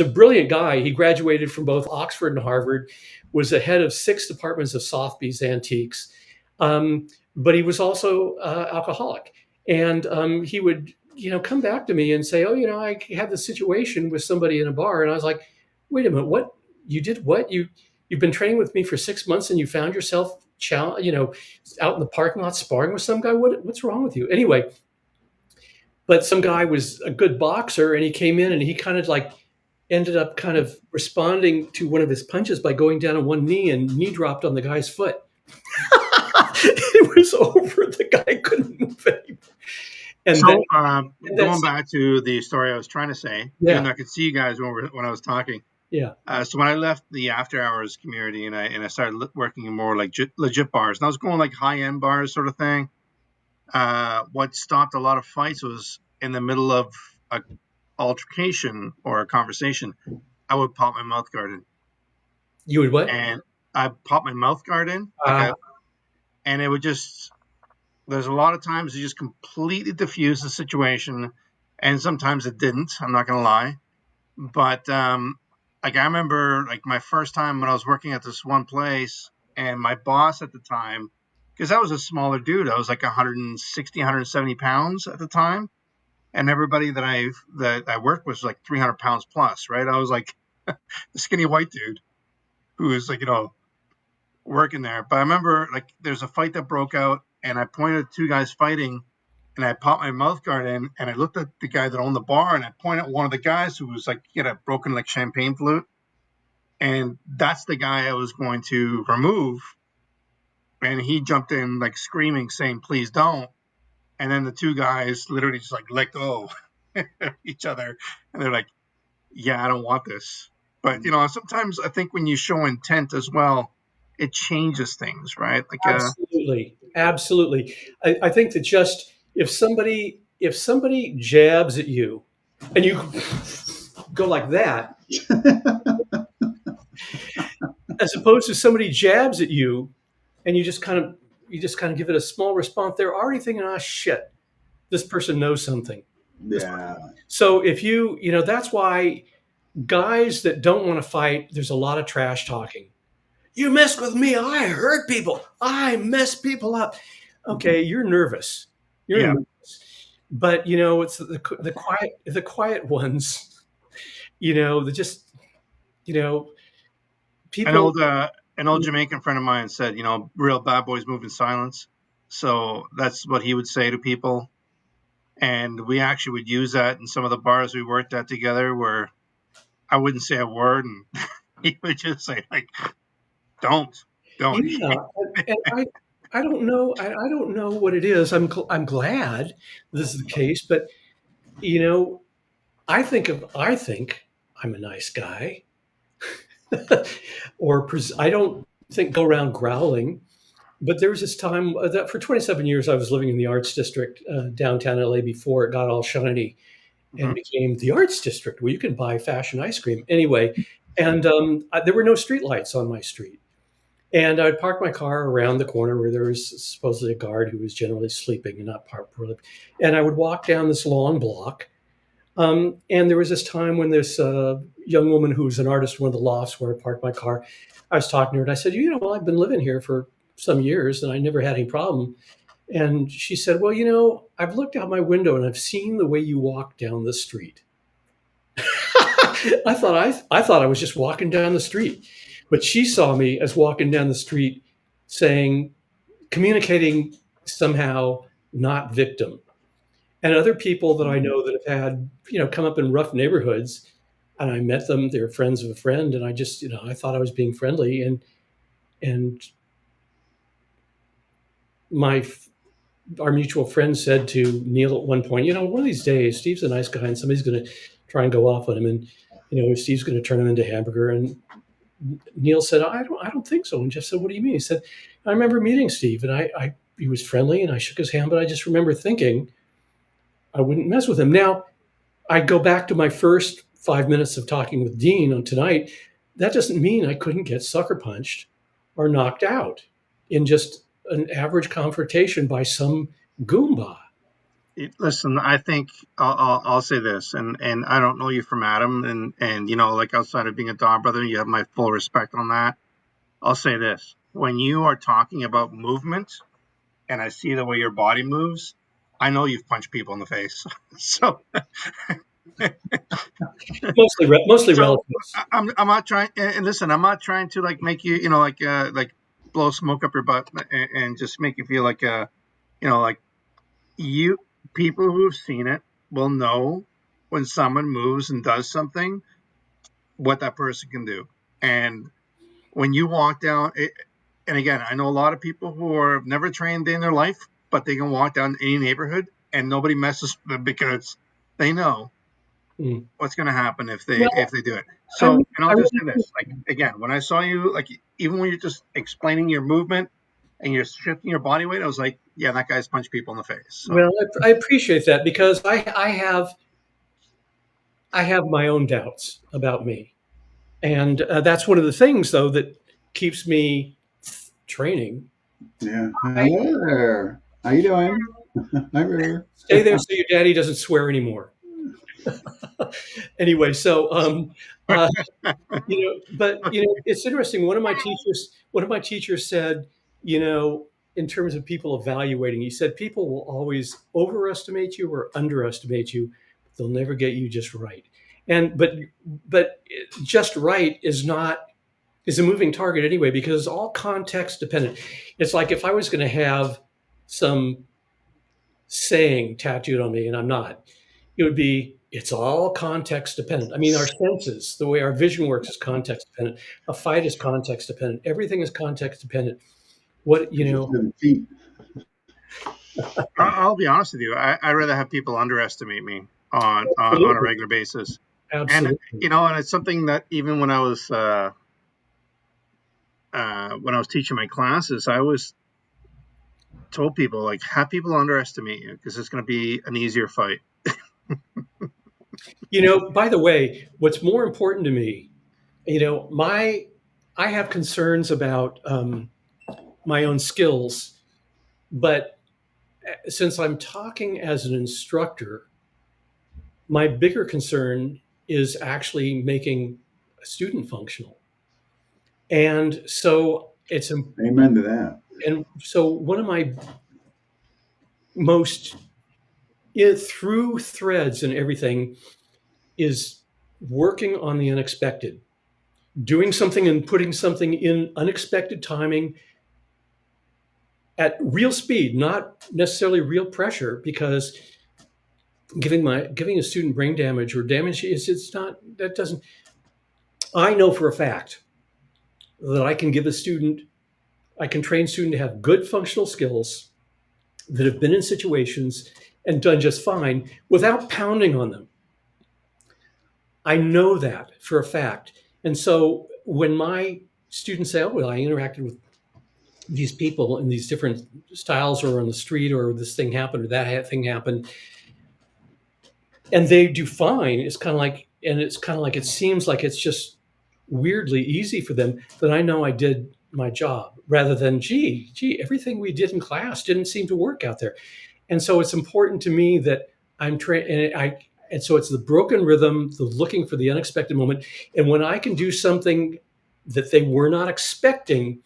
a brilliant guy. He graduated from both Oxford and Harvard, was the head of 6 departments of Sotheby's antiques, um, but he was also alcoholic, and he would come back to me and say, "Oh, I had this situation with somebody in a bar," and I was like, "Wait a minute, what you did? What you've been training with me for 6 months and you found yourself out in the parking lot sparring with some guy? What's wrong with you?" Anyway, but some guy was a good boxer and he came in and he kind of like ended up kind of responding to one of his punches by going down on one knee and knee dropped on the guy's foot. It was over. The guy couldn't move anymore. And then, so and going that's, back to the story I was trying to say, even yeah, though I could see you guys when I was talking. yeah. So when I left the after hours community and I started working in more like legit bars, and I was going like high end bars sort of thing. What stopped a lot of fights was in the middle of a altercation or a conversation, I would pop my mouth guard in, You would what? and I pop my mouth guard in, Uh, and it would just. There's a lot of times it just completely diffused the situation, and sometimes it didn't. I'm not gonna lie, but like I remember like my first time when I was working at this one place, and my boss at the time, because I was a smaller dude, I was like 160, 170 pounds at the time, and everybody that I worked with was like 300 pounds plus, right? I was like a skinny white dude who was like working there. But I remember like there's a fight that broke out, and I pointed at two guys fighting, and I popped my mouth guard in, and I looked at the guy that owned the bar, and I pointed at one of the guys who was like he had a broken like champagne flute, and that's the guy I was going to remove, and he jumped in like screaming, saying, "Please don't!" And then the two guys literally just like let go of each other, and they're like, "Yeah, I don't want this." But sometimes I think when you show intent as well, it changes things, right? Like, Absolutely, absolutely. I think that just if somebody jabs at you, and you go like that, as opposed to somebody jabs at you and you just kind of give it a small response, they're already thinking, "Oh shit, this person knows something." Yeah. So if that's why guys that don't want to fight, there's a lot of trash talking. You mess with me, I hurt people. I mess people up. Okay, you're nervous. You're yeah, nervous. But it's the quiet ones. That just you know an people. old uh, an old Jamaican friend of mine said, real bad boys move in silence. So that's what he would say to people, and we actually would use that in some of the bars we worked at together, where I wouldn't say a word, and he would just say like, "Don't, don't." Yeah, and I don't know. I don't know what it is. I'm glad this is the case, but you know I think I'm a nice guy, I don't think go around growling. But there was this time that for 27 years I was living in the arts district downtown LA before it got all shiny and Mhm. became the arts district where you can buy fashion ice cream. Anyway, and there were no street lights on my street. And I'd park my car around the corner where there was supposedly a guard who was generally sleeping and not parked. And I would walk down this long block. And there was this time when this young woman who was an artist, one of the lofts where I parked my car, I was talking to her and I said, well, I've been living here for some years and I never had any problem. And she said, well, I've looked out my window and I've seen the way you walk down the street. I thought I was just walking down the street, but she saw me as walking down the street, saying, communicating somehow not victim. And other people that I know that have had come up in rough neighborhoods, and I met them. They're friends of a friend, and I just I thought I was being friendly, and my our mutual friend said to Neil at one point, one of these days, Steve's a nice guy, and somebody's going to try and go off on him. And, Steve's going to turn him into hamburger. And Neil said, I don't think so. And Jeff said, what do you mean? He said, I remember meeting Steve, and he was friendly, and I shook his hand, but I just remember thinking I wouldn't mess with him. Now, I go back to my first 5 minutes of talking with Dean on tonight. That doesn't mean I couldn't get sucker punched or knocked out in just an average confrontation by some Goomba. Listen, I think I'll say this, and I don't know you from Adam, and like outside of being a dog brother, you have my full respect on that. I'll say this: when you are talking about movement, and I see the way your body moves, I know you've punched people in the face. So, Mostly so relatives. I'm not trying. And listen, I'm not trying to like make you, like blow smoke up your butt and just make you feel like like you people who've seen it will know when someone moves and does something what that person can do. And when you walk down it, and again, I know a lot of people who are never trained in their life, but they can walk down any neighborhood and nobody messes with them because they know Mm. what's going to happen if they Well, do it. I, So, and I'll I just really say this: like again, when I saw you, like even when you're just explaining your movement and you're shifting your body weight, I was like, yeah, that guy's punched people in the face. So well, I appreciate that because I have my own doubts about me, and that's one of the things though that keeps me training. Yeah. Hello there. How you doing? Hi, River. Stay there so your daddy doesn't swear anymore. Anyway, so uh, but it's interesting. One of my teachers said, in terms of people evaluating, he said people will always overestimate you or underestimate you, but they'll never get you just right. And but just right is a moving target anyway because it's all context dependent. It's like if I was going to have some saying tattooed on me, and I'm not, it would be it's all context dependent. I mean, our senses, the way our vision works is context dependent. A fight is context dependent. Everything is context dependent. What, It's just 7 feet. I'll be honest with you. I'd rather have people underestimate me on a absolutely, regular basis. And absolutely. and it's something that even when I was teaching my classes, I always told people like have people underestimate you because it's going to be an easier fight. By the way, what's more important to me, my I have concerns about my own skills, but since I'm talking as an instructor, my bigger concern is actually making a student functional. And so Amen to that. one of my most through threads and everything is working on the unexpected, doing something and putting something in unexpected timing at real speed, not necessarily real pressure, because giving a student brain damage or damage is it's not that doesn't. I know for a fact that I can train a student to have good functional skills that have been in situations and done just fine without pounding on them. I know that for a fact. And so when my students say, oh, well, I interacted with these people in these different styles or on the street or this thing happened or that thing happened, and they do fine, it's kind of like it seems like it's just weirdly easy for them, then I know I did my job rather than, gee, everything we did in class didn't seem to work out there. And so it's important to me that I'm trained, and so it's the broken rhythm, the looking for the unexpected moment. And when I can do something that they were not expecting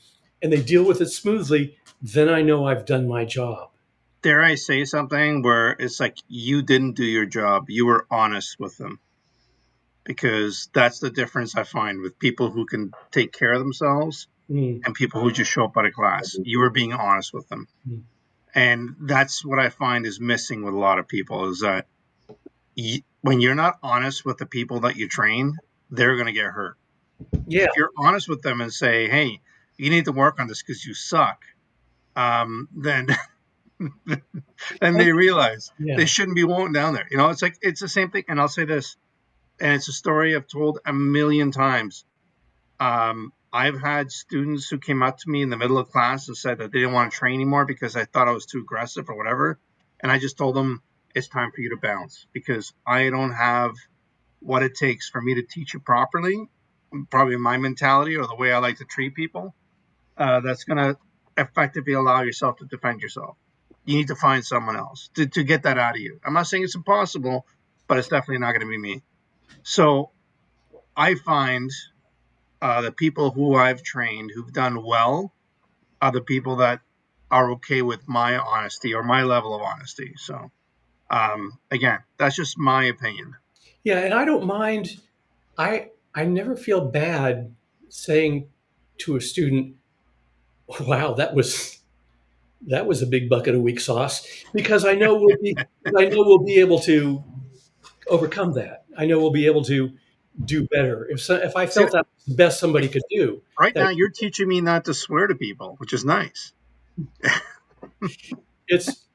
and they deal with it smoothly, then I know I've done my job. Dare I say something where it's like you didn't do your job, you were honest with them, because that's the difference I find with people who can take care of themselves Mm, and people who just show up at a class. You were being honest with them. mm. And that's what I find is missing with a lot of people is that when you're not honest with the people that you train, they're going to get hurt. Yeah. If you're honest with them and say, hey, you need to work on this because you suck, then then And- they realize they yeah. shouldn't be going down there. It's like it's the same thing. And I'll say this: and it's a story I've told a million times. I've had students who came up to me in the middle of class and said that they didn't want to train anymore because I thought I was too aggressive or whatever. And I just told them it's time for you to bounce because I don't have what it takes for me to teach you properly, probably my mentality or the way I like to treat people. That's going to effectively allow yourself to defend yourself. You need to find someone else to get that out of you. I'm not saying it's impossible, but it's definitely not going to be me. So I find the people who I've trained who've done well are the people that are okay with my honesty or my level of honesty. So, again, that's just my opinion. Yeah, and I don't mind. I never feel bad saying to a student, "Wow, that was a big bucket of weak sauce," because I know we'll be able to overcome that. I know we'll be able to do better. If I See, felt that was the best somebody could do, right that now you're teaching me not to swear to people, which is nice. it's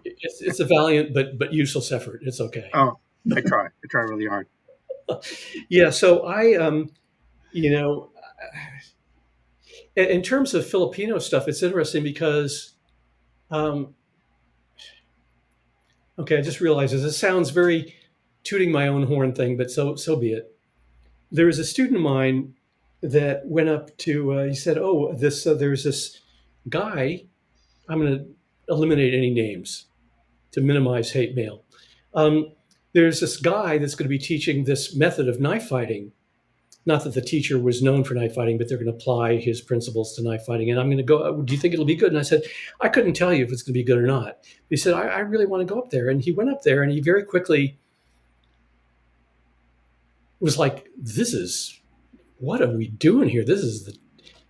it's a valiant but useless effort. It's okay. Oh, I try. I try really hard. Yeah. So you know, in terms of Filipino stuff, it's interesting because, um, okay, I just realized this. It sounds very tooting my own horn thing, but so be it. There was a student of mine that went up to. He said, "Oh, there's this guy." I'm going to eliminate any names to minimize hate mail. Um, there's this guy that's going to be teaching this method of knife fighting. Not that the teacher was known for knife fighting, but they're going to apply his principles to knife fighting. And I'm going to go, do you think it'll be good? And I said, I couldn't tell you if it's going to be good or not. He said, I really want to go up there. And he went up there and he very quickly was like, what are we doing here? This is the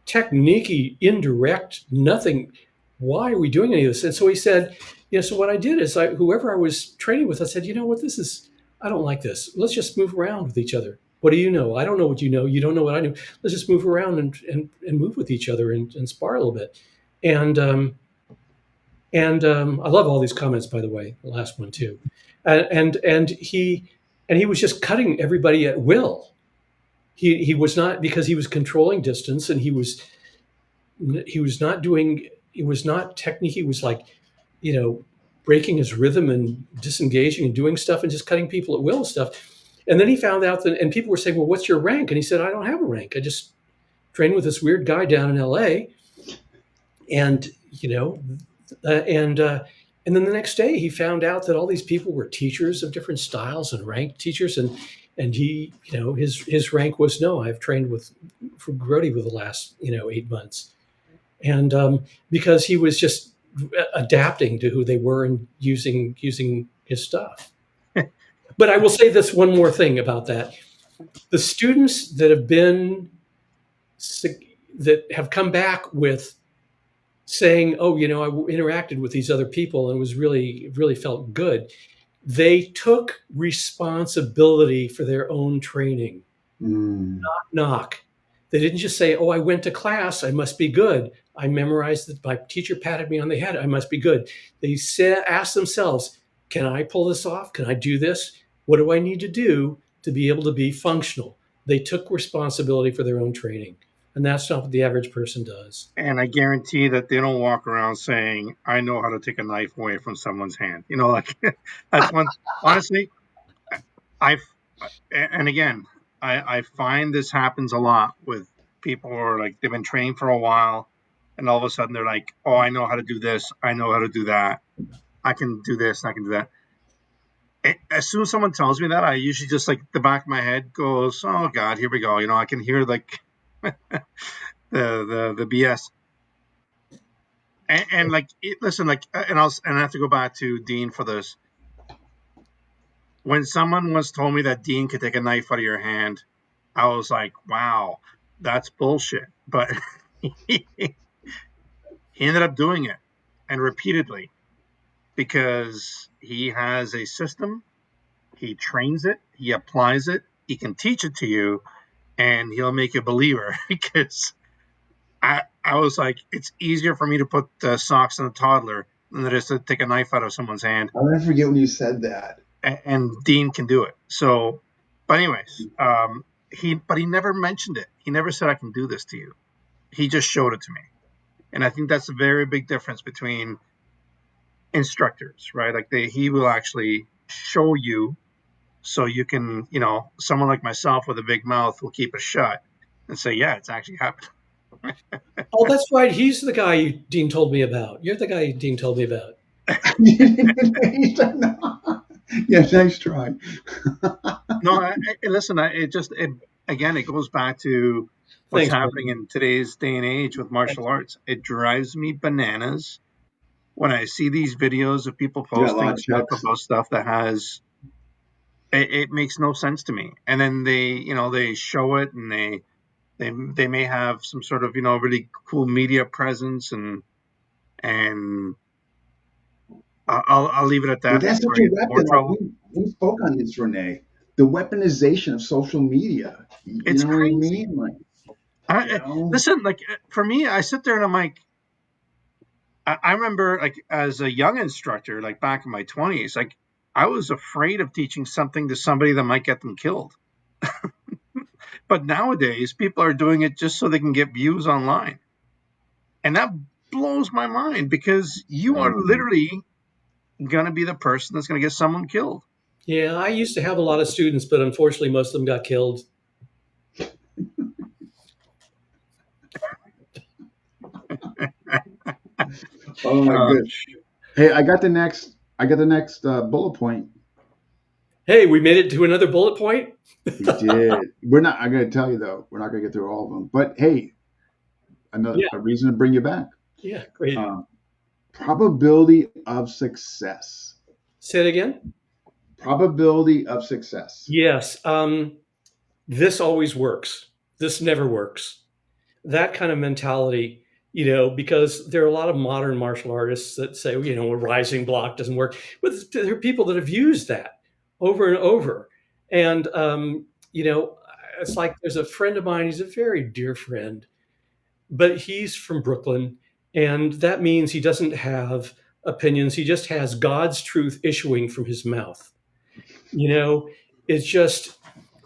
technique indirect, nothing. Why are we doing any of this? And so he said, so what I did is whoever I was training with, I said, you know what, I don't like this. Let's just move around with each other. What do you know? I don't know what you know. You don't know what I know. Let's just move around and move with each other and spar a little bit. And, I love all these comments, by the way, the last one too. And he was just cutting everybody at will. He was not, because he was controlling distance, and he was not doing, it was not technique. He was like, breaking his rhythm and disengaging and doing stuff and just cutting people at will and stuff. And then he found out that, and people were saying, well, what's your rank? And he said, I don't have a rank. I just trained with this weird guy down in LA. And, and then the next day he found out that all these people were teachers of different styles and ranked teachers. And he, his rank was, no, I've trained for Grody for the last, 8 months. And because he was just adapting to who they were and using his stuff. But I will say this one more thing about that: the students that have come back with saying, "Oh, I interacted with these other people and it was really felt good." They took responsibility for their own training. Knock. They didn't just say, "Oh, I went to class, I must be good. I memorized that my teacher patted me on the head, I must be good." They asked themselves, "Can I pull this off? Can I do this? What do I need to do to be able to be functional?" They took responsibility for their own training, and that's not what the average person does. And I guarantee that they don't walk around saying, I know how to take a knife away from someone's hand. That's one, honestly, and again, I find this happens a lot with people who are like, they've been training for a while and all of a sudden they're like, oh, I know how to do this. I know how to do that. I can do this. I can do that. As soon as someone tells me that, I usually just like the back of my head goes, oh God, here we go. I can hear like the BS. And like, listen, like, and I have to go back to Dean for this. When someone once told me that Dean could take a knife out of your hand, I was like, wow, that's bullshit. But he ended up doing it, and repeatedly, because he has a system, he trains it, he applies it, he can teach it to you, and he'll make you a believer. Because I was like, it's easier for me to put socks on a toddler than it is to take a knife out of someone's hand. I'll never forget when you said that. And Dean can do it. So But anyways, he never mentioned it. He never said, "I can do this to you." He just showed it to me, and I think that's a very big difference between instructors, right? Like he will actually show you, so you can, someone like myself with a big mouth will keep it shut and say, "Yeah, it's actually happened." Oh, that's right. He's the guy Dean told me about. You're the guy Dean told me about. Yeah, nice try. No, listen. Again, it goes back to what's Thanks, happening Brian. in today's day and age with martial Thanks. arts. It drives me bananas when I see these videos of people You got a posting lot of stuff checks. about stuff that has it makes no sense to me. And then they show it, and they may have some sort of really cool media presence, and I'll leave it at But that that's before such I a get in more weapon. Like trouble. we spoke on this, Renee. The weaponization of social media. You It's know what I crazy. mean? Like, you I, know, listen, like for me, I sit there and I'm like, I remember like as a young instructor, like back in my 20s, like I was afraid of teaching something to somebody that might get them killed. But nowadays, people are doing it just so they can get views online. And that blows my mind because you are um, literally going to be the person that's going to get someone killed. Yeah, I used to have a lot of students, but unfortunately, most of them got killed. oh my Uh, goodness. Hey, I got the next bullet point. Hey, we made it to another bullet point. We did. We're not. I'm going to tell you though. We're not going to get through all of them. But hey, another Yeah, a reason to bring you back. yeah, great. Um, Probability of success. Say it again. Probability of success. Yes. This always works. This never works. That kind of mentality, because there are a lot of modern martial artists that say, a rising block doesn't work. But there are people that have used that over and over. And, it's like there's a friend of mine, he's a very dear friend, but he's from Brooklyn. And that means he doesn't have opinions. He just has God's truth issuing from his mouth. You know, it's just,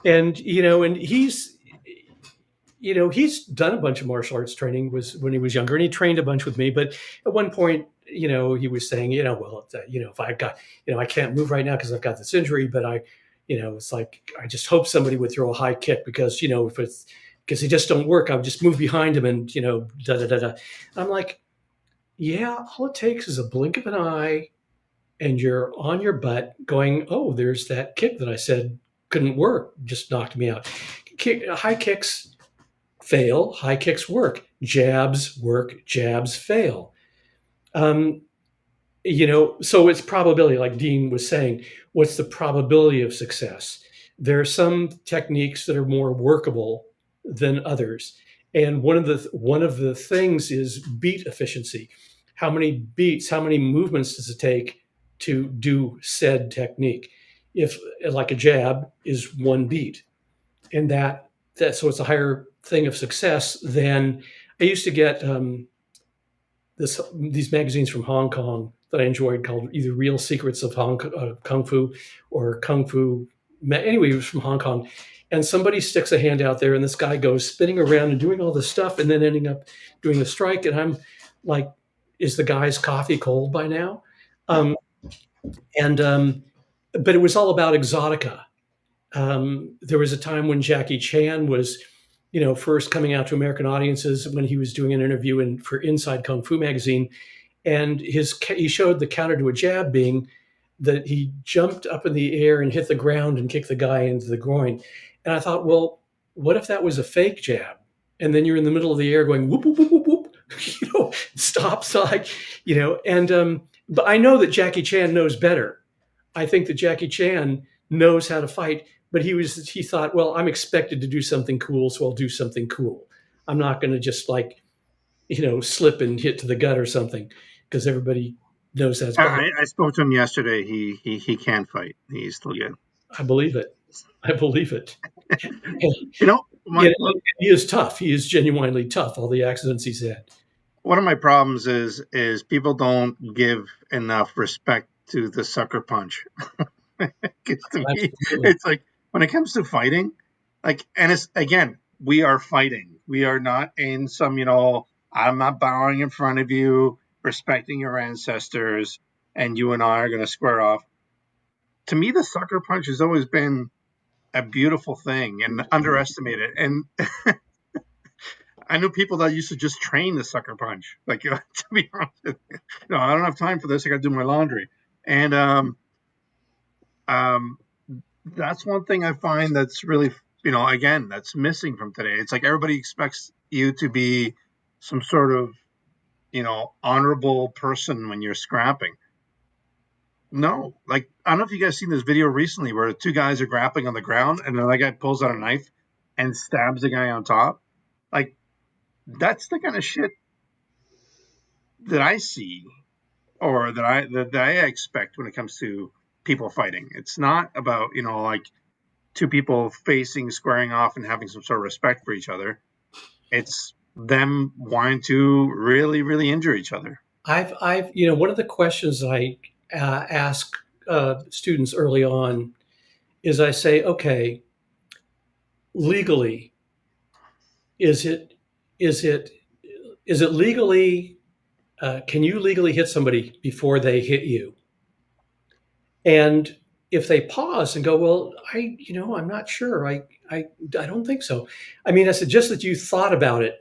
and he's done a bunch of martial arts training was when he was younger, and he trained a bunch with me. But at one point, he was saying, well, if I got, I can't move right now because I've got this injury, but it's like I just hope somebody would throw a high kick because if it's because they just don't work, I would just move behind him and da da da da. I'm like, yeah, all it takes is a blink of an eye, and you're on your butt going, oh, there's that kick that I said couldn't work, just knocked me out. High kicks fail, high kicks work, jabs fail. Um, so it's probability, like Dean was saying. What's the probability of success? There are some techniques that are more workable than others, and one of the things is beat efficiency. How many beats, how many movements does it take to do said technique? If like a jab is one beat, and that so it's a higher thing of success than I used to get these magazines from Hong Kong that I enjoyed called either Real Secrets of Kung Fu or Kung Fu. Anyway, it was from Hong Kong. And somebody sticks a hand out there, and this guy goes spinning around and doing all this stuff, and then ending up doing a strike. And I'm like, is the guy's coffee cold by now? Um, and but it was all about exotica. There was a time when Jackie Chan was, first coming out to American audiences when he was doing an interview for Inside Kung Fu magazine, and he showed the counter to a jab being that he jumped up in the air and hit the ground and kicked the guy into the groin. And I thought, well, what if that was a fake jab? And then you're in the middle of the air going whoop whoop whoop whoop whoop, stop side, and but I know that Jackie Chan knows better. I think that Jackie Chan knows how to fight, but he thought, well, I'm expected to do something cool, so I'll do something cool. I'm not going to just like slip and hit to the gut or something because everybody knows that's bad. I spoke to him yesterday. He can fight. He's still good. I believe it. I believe it. And, You know, he is tough. He is genuinely tough. All the accidents he's had. one of my problems is people don't give enough respect to the sucker punch. To me, Absolutely. it's like when it comes to fighting, like, and it's again, we are fighting. We are not in some, I'm not bowing in front of you, respecting your ancestors, and you and I are going to square off. To me, the sucker punch has always been a beautiful thing and underestimated. And I know people that used to just train the sucker punch. Like, to be honest, I don't have time for this. I got to do my laundry. And um, that's one thing I find that's really, again, that's missing from today. It's like everybody expects you to be some sort of, honorable person when you're scrapping. No, like, I don't know if you guys seen this video recently where two guys are grappling on the ground and another guy pulls out a knife and stabs the guy on top. Like, that's the kind of shit that I see or that I expect when it comes to people fighting. It's not about, like two people facing, squaring off, and having some sort of respect for each other. It's them wanting to really, really injure each other. One of the questions I ask students early on is I say, okay, legally, is it is it is it legally? Can you legally hit somebody before they hit you? And if they pause and go, well, I'm not sure. I don't think so. I mean, I said, just that you thought about it,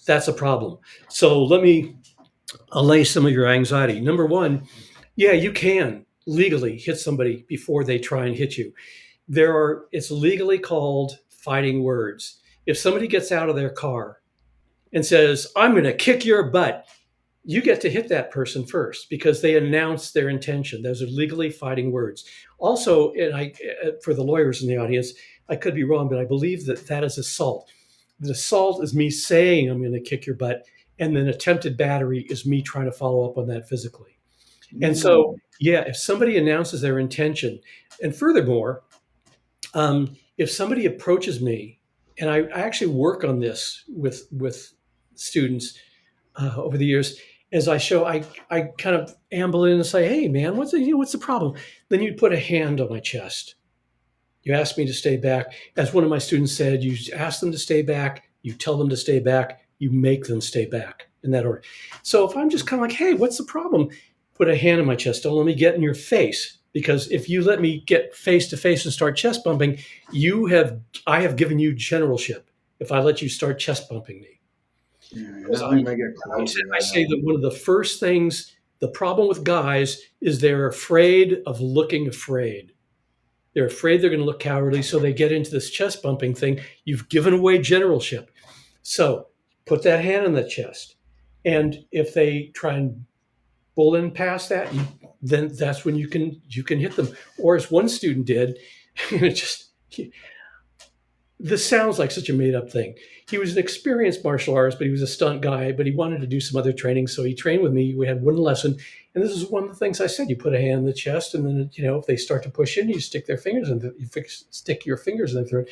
that's a problem. So let me allay some of your anxiety. Number one, yeah, you can legally hit somebody before they try and hit you. It's legally called fighting words. If somebody gets out of their car and says, I'm going to kick your butt, you get to hit that person first because they announced their intention. Those are legally fighting words. Also, for the lawyers in the audience, I could be wrong, but I believe that is assault. The assault is me saying I'm going to kick your butt, and then attempted battery is me trying to follow up on that physically. And so, yeah, if somebody announces their intention, and furthermore, if somebody approaches me, and I actually work on this with students over the years, as I show, I kind of amble in and say, "Hey, man, what's the problem?" Then you'd put a hand on my chest. You ask me to stay back. As one of my students said, you ask them to stay back, you tell them to stay back, you make them stay back in that order. So if I'm just kind of like, "Hey, what's the problem?" Put a hand on my chest. Don't let me get in your face, because if you let me get face to face and start chest bumping, I have given you generalship. If I let you start chest bumping me. Yeah, now we may get closer. I say that one of the first things, the problem with guys is they're afraid of looking afraid. They're afraid they're going to look cowardly, so they get into this chest bumping thing. You've given away generalship. So put that hand on the chest. And if they try and bull in past that, then that's when you can hit them. Or as one student did, it just this sounds like such a made up thing. He was an experienced martial artist, but he was a stunt guy, but he wanted to do some other training. So he trained with me. We had one lesson. And this is one of the things I said. You put a hand in the chest, and then, if they start to push in, you stick their fingers in, stick your fingers in their throat.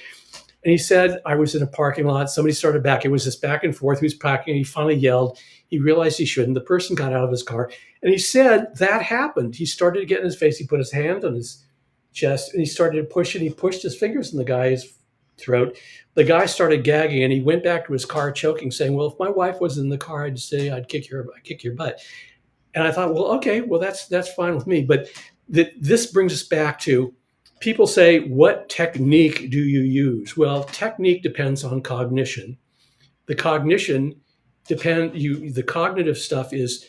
And he said, I was in a parking lot. Somebody started back. It was this back and forth. He was packing. He finally yelled. He realized he shouldn't. The person got out of his car. And he said that happened. He started to get in his face. He put his hand on his chest, and he started to push it. He pushed his fingers in the guy's throat. The guy started gagging, and he went back to his car choking, saying, well, if my wife was in the car, I'd say I'd kick your butt. And I thought, well, okay, well, that's fine with me. But this brings us back to, people say, what technique do you use? Well, technique depends on cognition. The cognitive stuff is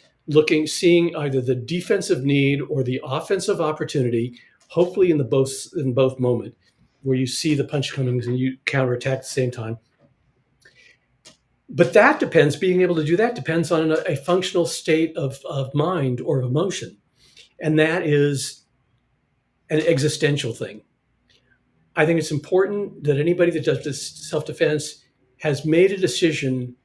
seeing either the defensive need or the offensive opportunity, hopefully in both moment, where you see the punch coming and you counterattack at the same time. But being able to do that depends on a functional state of mind or of emotion. And that is an existential thing. I think it's important that anybody that does this self-defense has made a decision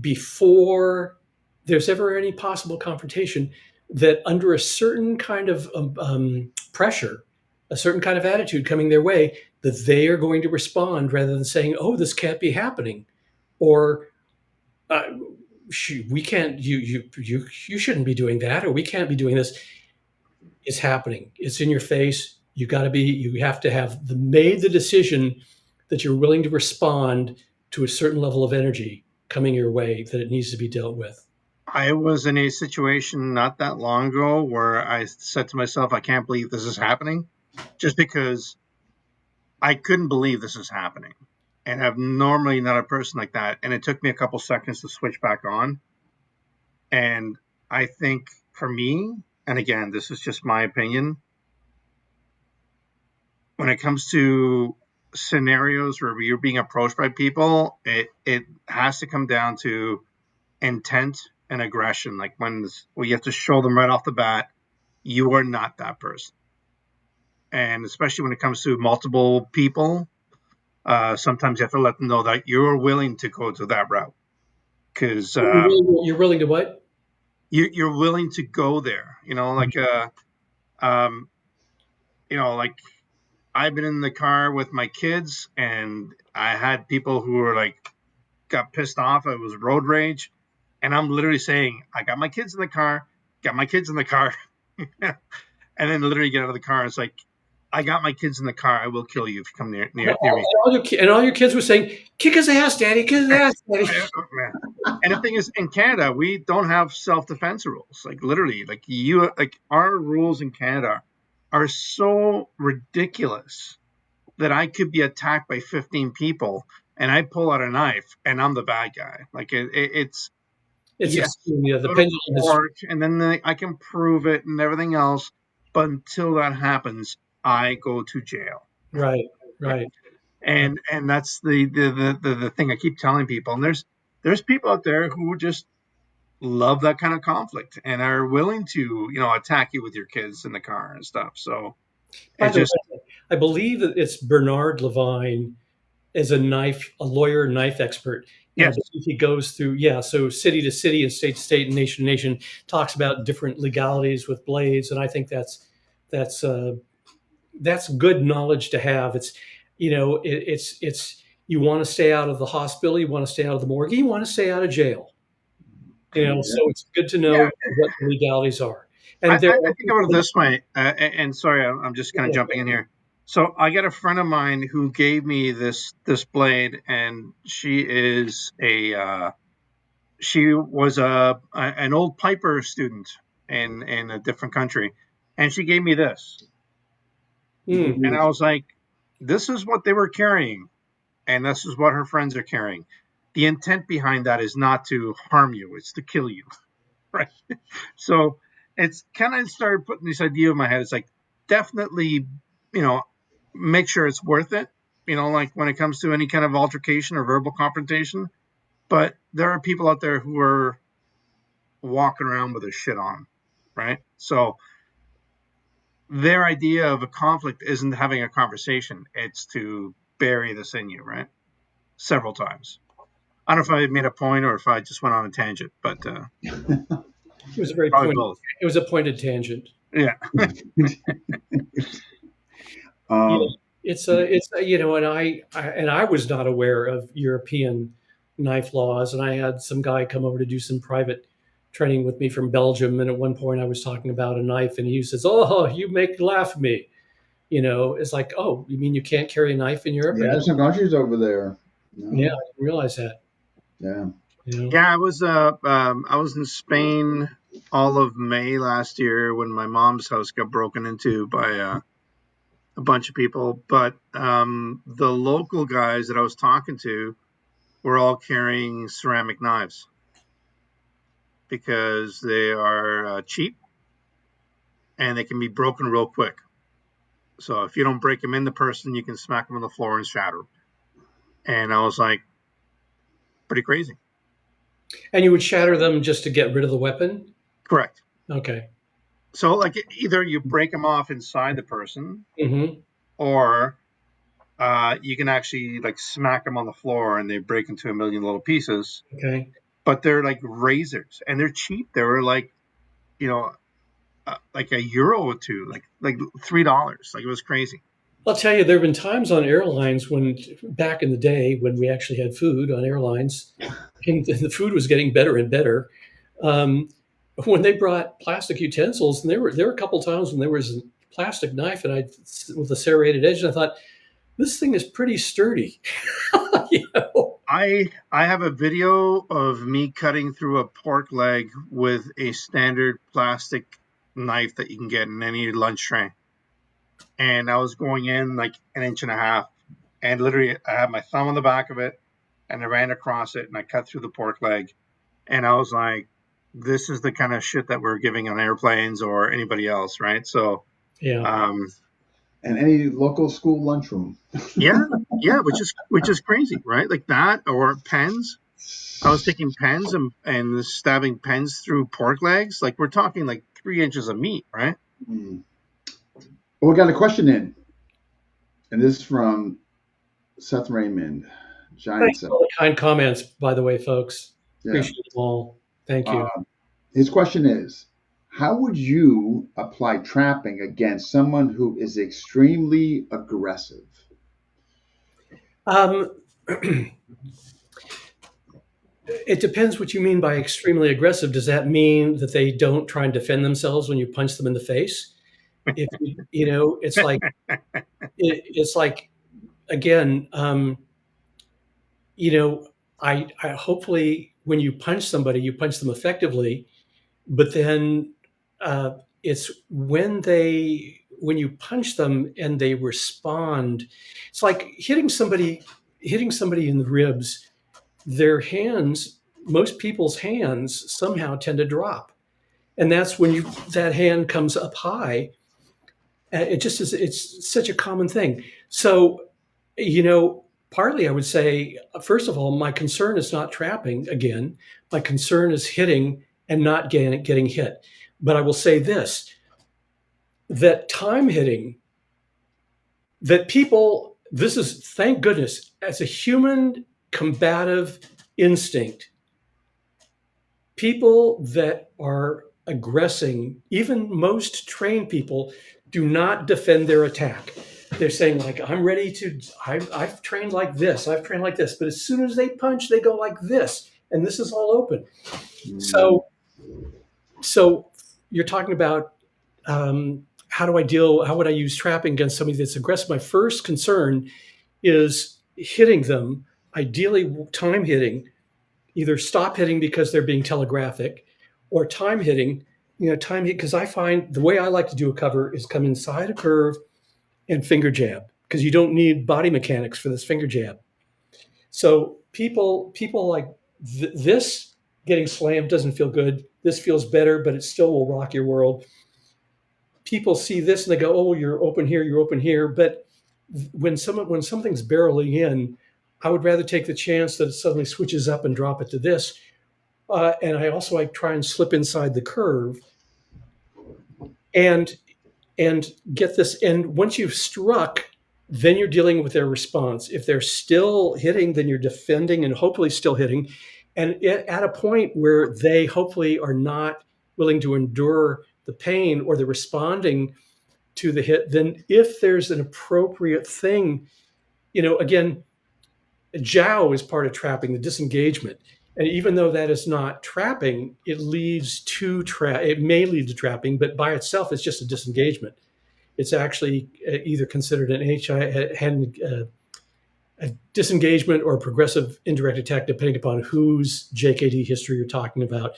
before there's ever any possible confrontation, that under a certain kind of pressure, a certain kind of attitude coming their way, that they are going to respond rather than saying, oh, this can't be happening, or we can't, you shouldn't be doing that, or we can't be doing this. It's happening. It's in your face. you have to have made the decision that you're willing to respond to a certain level of energy coming your way, that it needs to be dealt with. I was in a situation not that long ago where I said to myself, I can't believe this is happening, just because I couldn't believe this is happening. And I'm normally not a person like that. And it took me a couple seconds to switch back on. And I think for me, and again, this is just my opinion, when it comes to scenarios where you're being approached by people, it has to come down to intent and aggression. Like when you have to show them right off the bat, you are not that person. And especially when it comes to multiple people, sometimes you have to let them know that you're willing to go to that route, because You're willing to what? you're willing to go there. Um, like I've been in the car with my kids, and I had people who were like got pissed off. It was road rage, and I'm literally saying, "I got my kids in the car. Got my kids in the car," and then literally get out of the car. It's like, "I got my kids in the car. I will kill you if you come near me." And all your kids were saying, "Kick his ass, Daddy! Kick his ass, Daddy!" And the thing is, in Canada, we don't have self-defense rules. Like literally, our rules in Canada are so ridiculous that I could be attacked by 15 people and I pull out a knife and I'm the bad guy. Like it's yes, the go to pendulum is court, and then I can prove it and everything else. But until that happens, I go to jail. right. And that's the thing I keep telling people. And there's people out there who just love that kind of conflict and are willing to attack you with your kids in the car and stuff. So By it the just way, I believe that it's Bernard Levine is a lawyer, knife expert. And I yes. believe he goes through, so city to city and state to state and nation to nation, talks about different legalities with blades. And I think that's good knowledge to have. It's, it's, you want to stay out of the hospital, you want to stay out of the morgue, you want to stay out of jail. So it's good to know Yeah. what the legalities are. I And there are think about it this way, and sorry, I'm just kind of jumping in here. So I got a friend of mine who gave me this blade, and she was an old piper student in a different country, and she gave me this, and I was like, this is what they were carrying, and this is what her friends are carrying. The intent behind that is not to harm you; it's to kill you, right? So it's kind of started putting this idea in my head. It's like, definitely, make sure it's worth it. Like when it comes to any kind of altercation or verbal confrontation. But there are people out there who are walking around with their shit on, right? So their idea of a conflict isn't having a conversation; it's to bury this in you, right? Several times. I don't know if I made a point or if I just went on a tangent, but it was a very probably pointed, both. it was a pointed tangent. Yeah. It's and I was not aware of European knife laws, and I had some guy come over to do some private training with me from Belgium, and at one point I was talking about a knife, and he says, "Oh, you make laugh me." It's like, "Oh, you mean you can't carry a knife in Europe?" Yeah, some countries over there. No. Yeah, I didn't realize that. Yeah. Yeah, I was in Spain all of May last year when my mom's house got broken into by a bunch of people. But the local guys that I was talking to were all carrying ceramic knives because they are cheap and they can be broken real quick. So if you don't break them in the person, you can smack them on the floor and shatter them. And I was like, pretty crazy. And you would shatter them just to get rid of the weapon? Correct. Okay. So like either you break them off inside the person, Mm-hmm. or you can actually like smack them on the floor and they break into a million little pieces. Okay. But they're like razors and they're cheap. They were like, like €1 or two, like $3. Like it was crazy. I'll tell you, there have been times on airlines when, back in the day, when we actually had food on airlines, and the food was getting better and better. When they brought plastic utensils, and there were a couple times when there was plastic knife, and with a serrated edge, and I thought this thing is pretty sturdy. You know? I have a video of me cutting through a pork leg with a standard plastic knife that you can get in any lunch tray. And I was going in like an inch and a half, and literally I had my thumb on the back of it, and I ran across it, and I cut through the pork leg, and I was like, "This is the kind of shit that we're giving on airplanes or anybody else, right?" So, Yeah. And any local school lunchroom. yeah, which is crazy, right? Like that, or pens. I was taking pens and stabbing pens through pork legs. Like we're talking like 3 inches of meat, right? Mm. Well, we got a question in, and this is from Seth Raymond, Giant Thanks Seth. for all the kind comments, by the way, folks. Yeah. Appreciate them all. Thank you. His question is, how would you apply trapping against someone who is extremely aggressive? It depends what you mean by extremely aggressive. Does that mean that they don't try and defend themselves when you punch them in the face? If you know, it's like again, you know, I hopefully when you punch somebody, you punch them effectively, but then it's when you punch them and they respond. It's like hitting somebody in the ribs. Their hands, most people's hands somehow tend to drop, and that's when that hand comes up high. It just is. It's such a common thing. So, you know, partly I would say, first of all, my concern is not trapping again. My concern is hitting and not getting hit. But I will say this, that time hitting, that people, this is, thank goodness, as a human combative instinct, people that are aggressing, even most trained people, do not defend their attack. They're saying like, I'm ready to, I've trained like this, I've trained like this. But as soon as they punch, they go like this. And this is all open. So you're talking about how would I use trapping against somebody that's aggressive? My first concern is hitting them, ideally time hitting, either stop hitting because they're being telegraphic or time hitting, because I find the way I like to do a cover is come inside a curve and finger jab, because you don't need body mechanics for this finger jab. So people like this getting slammed doesn't feel good. This feels better, but it still will rock your world. People see this and they go, "Oh, you're open here, you're open here." But when something's barreling in, I would rather take the chance that it suddenly switches up and drop it to this. And I try and slip inside the curve and get this. And once you've struck, then you're dealing with their response. If they're still hitting, then you're defending and hopefully still hitting. And at a point where they hopefully are not willing to endure the pain or the responding to the hit, then if there's an appropriate thing, again, Jiao is part of trapping, the disengagement. And even though that is not trapping, it may lead to trapping, but by itself, it's just a disengagement. It's actually either considered a disengagement or a progressive indirect attack, depending upon whose JKD history you're talking about.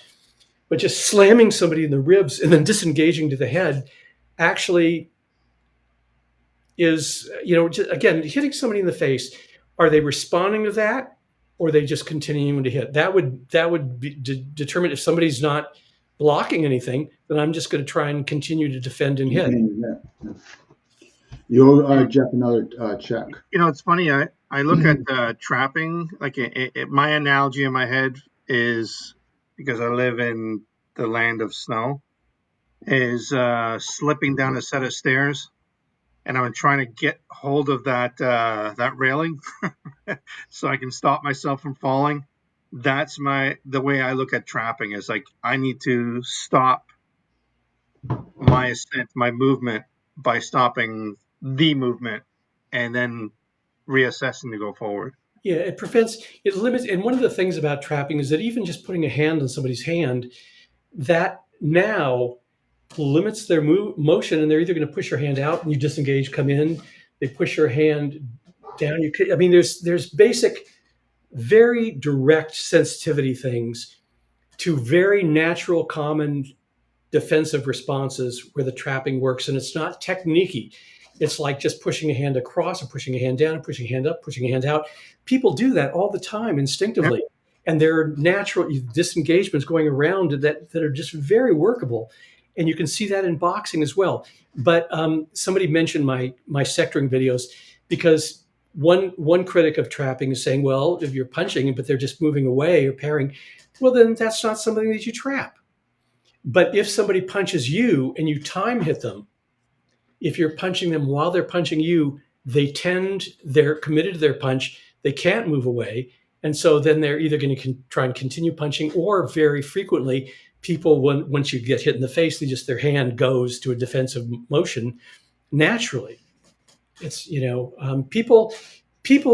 But just slamming somebody in the ribs and then disengaging to the head actually is, again, hitting somebody in the face. Are they responding to that, or are they just continuing to hit? That would be determine if somebody's not blocking anything. Then I'm just going to try and continue to defend and hit. You owe Jeff another check. It's funny. I look at trapping, like my analogy in my head is, because I live in the land of snow, is slipping down a set of stairs, and I'm trying to get hold of that railing so I can stop myself from falling. That's the way I look at trapping, is like I need to stop my ascent, my movement, by stopping the movement and then reassessing to go forward. Yeah, it limits. And one of the things about trapping is that even just putting a hand on somebody's hand, that now limits their motion, and they're either going to push your hand out and you disengage, come in. They push your hand down. You could, I mean, there's basic, very direct sensitivity things to very natural, common defensive responses where the trapping works, and it's not techniquey. It's like just pushing a hand across or pushing a hand down and pushing a hand up, pushing a hand out. People do that all the time instinctively. Yep. And there are natural disengagements going around that are just very workable. And you can see that in boxing as well. But somebody mentioned my sectoring videos, because one critic of trapping is saying, well, if you're punching, but they're just moving away or parrying, well, then that's not something that you trap. But if somebody punches you and you time hit them, if you're punching them while they're punching you, they're committed to their punch, they can't move away. And so then they're either going to try and continue punching, or very frequently, people, once you get hit in the face, their hand goes to a defensive motion naturally. It's, people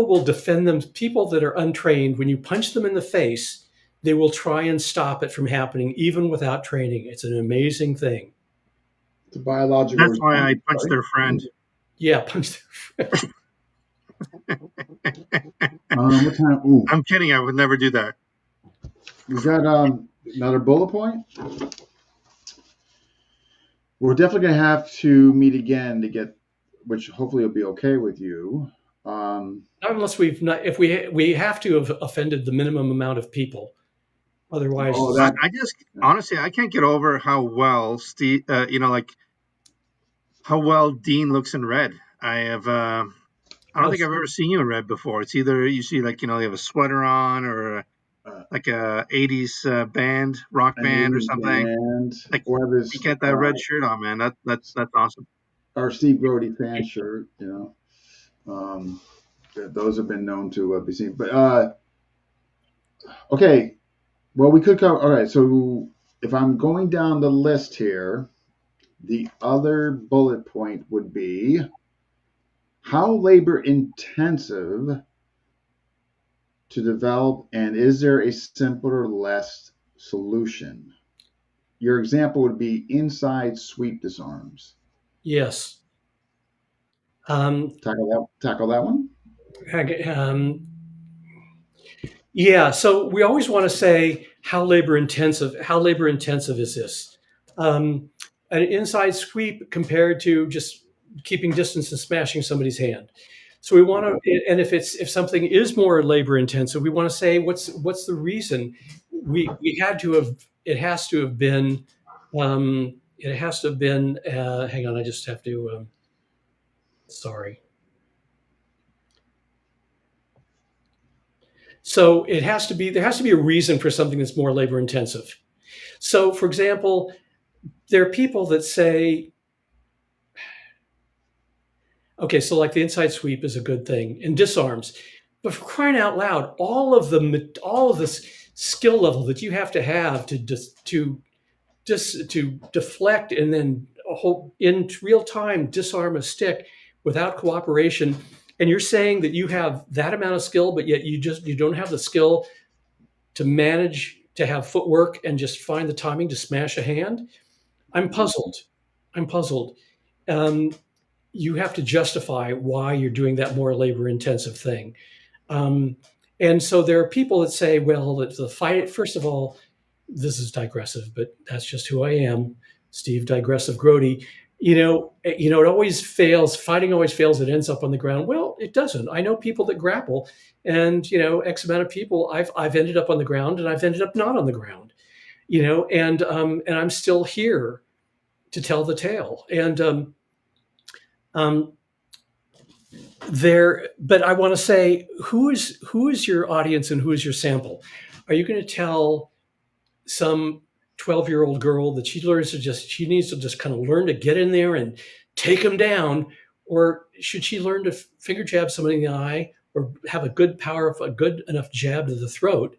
will defend them. People that are untrained, when you punch them in the face, they will try and stop it from happening even without training. It's an amazing thing. It's a biological That's why I response, punched right? their friend. Yeah, punch their friend. What time? Ooh, I'm kidding. I would never do that. is that another bullet point? We're definitely going to have to meet again to get, which hopefully will be okay with you. Not unless if we have to have offended the minimum amount of people. Otherwise, I just honestly, I can't get over how well Steve, how well Dean looks in red. I don't think I've ever seen you in red before. It's either you see you have a sweater on, or like a 80s band, rock band or something. You get that red shirt on, man. That's awesome. Our Steve Grody fan shirt, those have been known to be seen. But okay, well, we could cover. All right, so if I'm going down the list here, the other bullet point would be how labor intensive to develop, and is there a simpler, less solution? Your example would be inside sweep disarms. yes. Tackle that one. Yeah. So we always want to say how labor intensive is this? An inside sweep compared to just keeping distance and smashing somebody's hand. So we want to, and if something is more labor intensive, we want to say what's the reason. It has to have been. Hang on, I just have to. Sorry. So there has to be a reason for something that's more labor intensive. So, for example, there are people that say, okay, so like the inside sweep is a good thing and disarms, but for crying out loud, all of this skill level that you have to have to deflect and then in real time disarm a stick without cooperation, and you're saying that you have that amount of skill, but yet you don't have the skill to manage to have footwork and just find the timing to smash a hand. I'm puzzled. You have to justify why you're doing that more labor intensive thing. And so there are people that say, well, the fight, first of all, this is digressive, but that's just who I am, Steve Digressive Grody. It always fails. Fighting always fails. It ends up on the ground. Well, it doesn't. I know people that grapple, and X amount of people. I've ended up on the ground, and I've ended up not on the ground. And I'm still here to tell the tale. And but I want to say, who is your audience and who is your sample? Are you going to tell some 12-year-old girl that she needs to just kind of learn to get in there and take them down, or should she learn to finger jab somebody in the eye, or have a good enough jab to the throat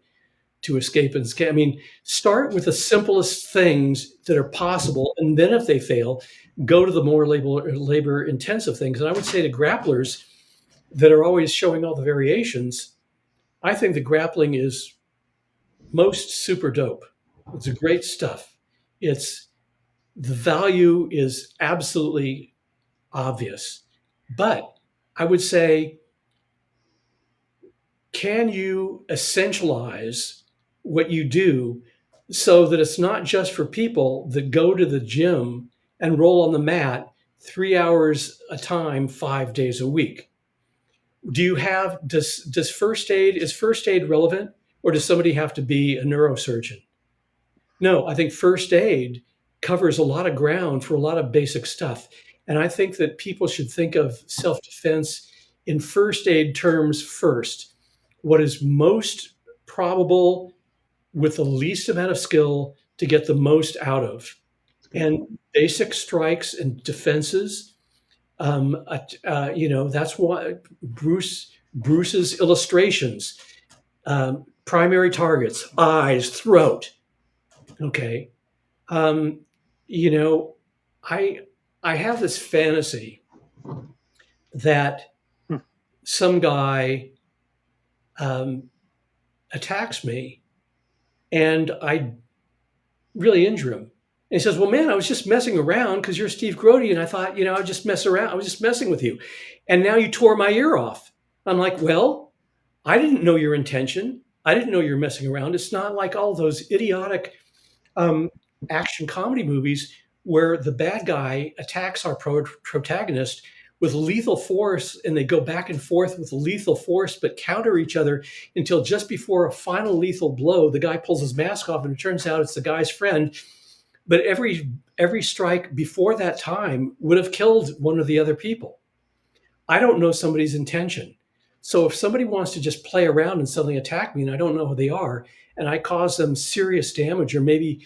to escape and escape? I mean, start with the simplest things that are possible, and then if they fail, go to the more labor intensive things. And I would say to grapplers that are always showing all the variations, I think the grappling is most super dope. It's great stuff. It's the value is absolutely obvious. But I would say, can you essentialize what you do so that it's not just for people that go to the gym and roll on the mat 3 hours a time, 5 days a week? Do you have, does first aid, is first aid relevant, or does somebody have to be a neurosurgeon? No, I think first aid covers a lot of ground for a lot of basic stuff. And I think that people should think of self defense in first aid terms first. What is most probable with the least amount of skill to get the most out of? And basic strikes and defenses. That's why Bruce's illustrations, primary targets, eyes, throat. Okay, um, you know, I I have this fantasy that Hmm. some guy um, attacks me and I really injure him. And he says, "Well, man, I was just messing around because you're Steve Grody, and I thought, I just mess around. I was just messing with you, and now you tore my ear off." I'm like, "Well, I didn't know your intention. I didn't know you were messing around. It's not like all those idiotic um, action comedy movies where the bad guy attacks our protagonist with lethal force and they go back and forth with lethal force but counter each other until just before a final lethal blow the guy pulls his mask off and it turns out it's the guy's friend, but every strike before that time would have killed one of the other people. I don't know somebody's intention. So if somebody wants to just play around and suddenly attack me and I don't know who they are and I cause them serious damage or maybe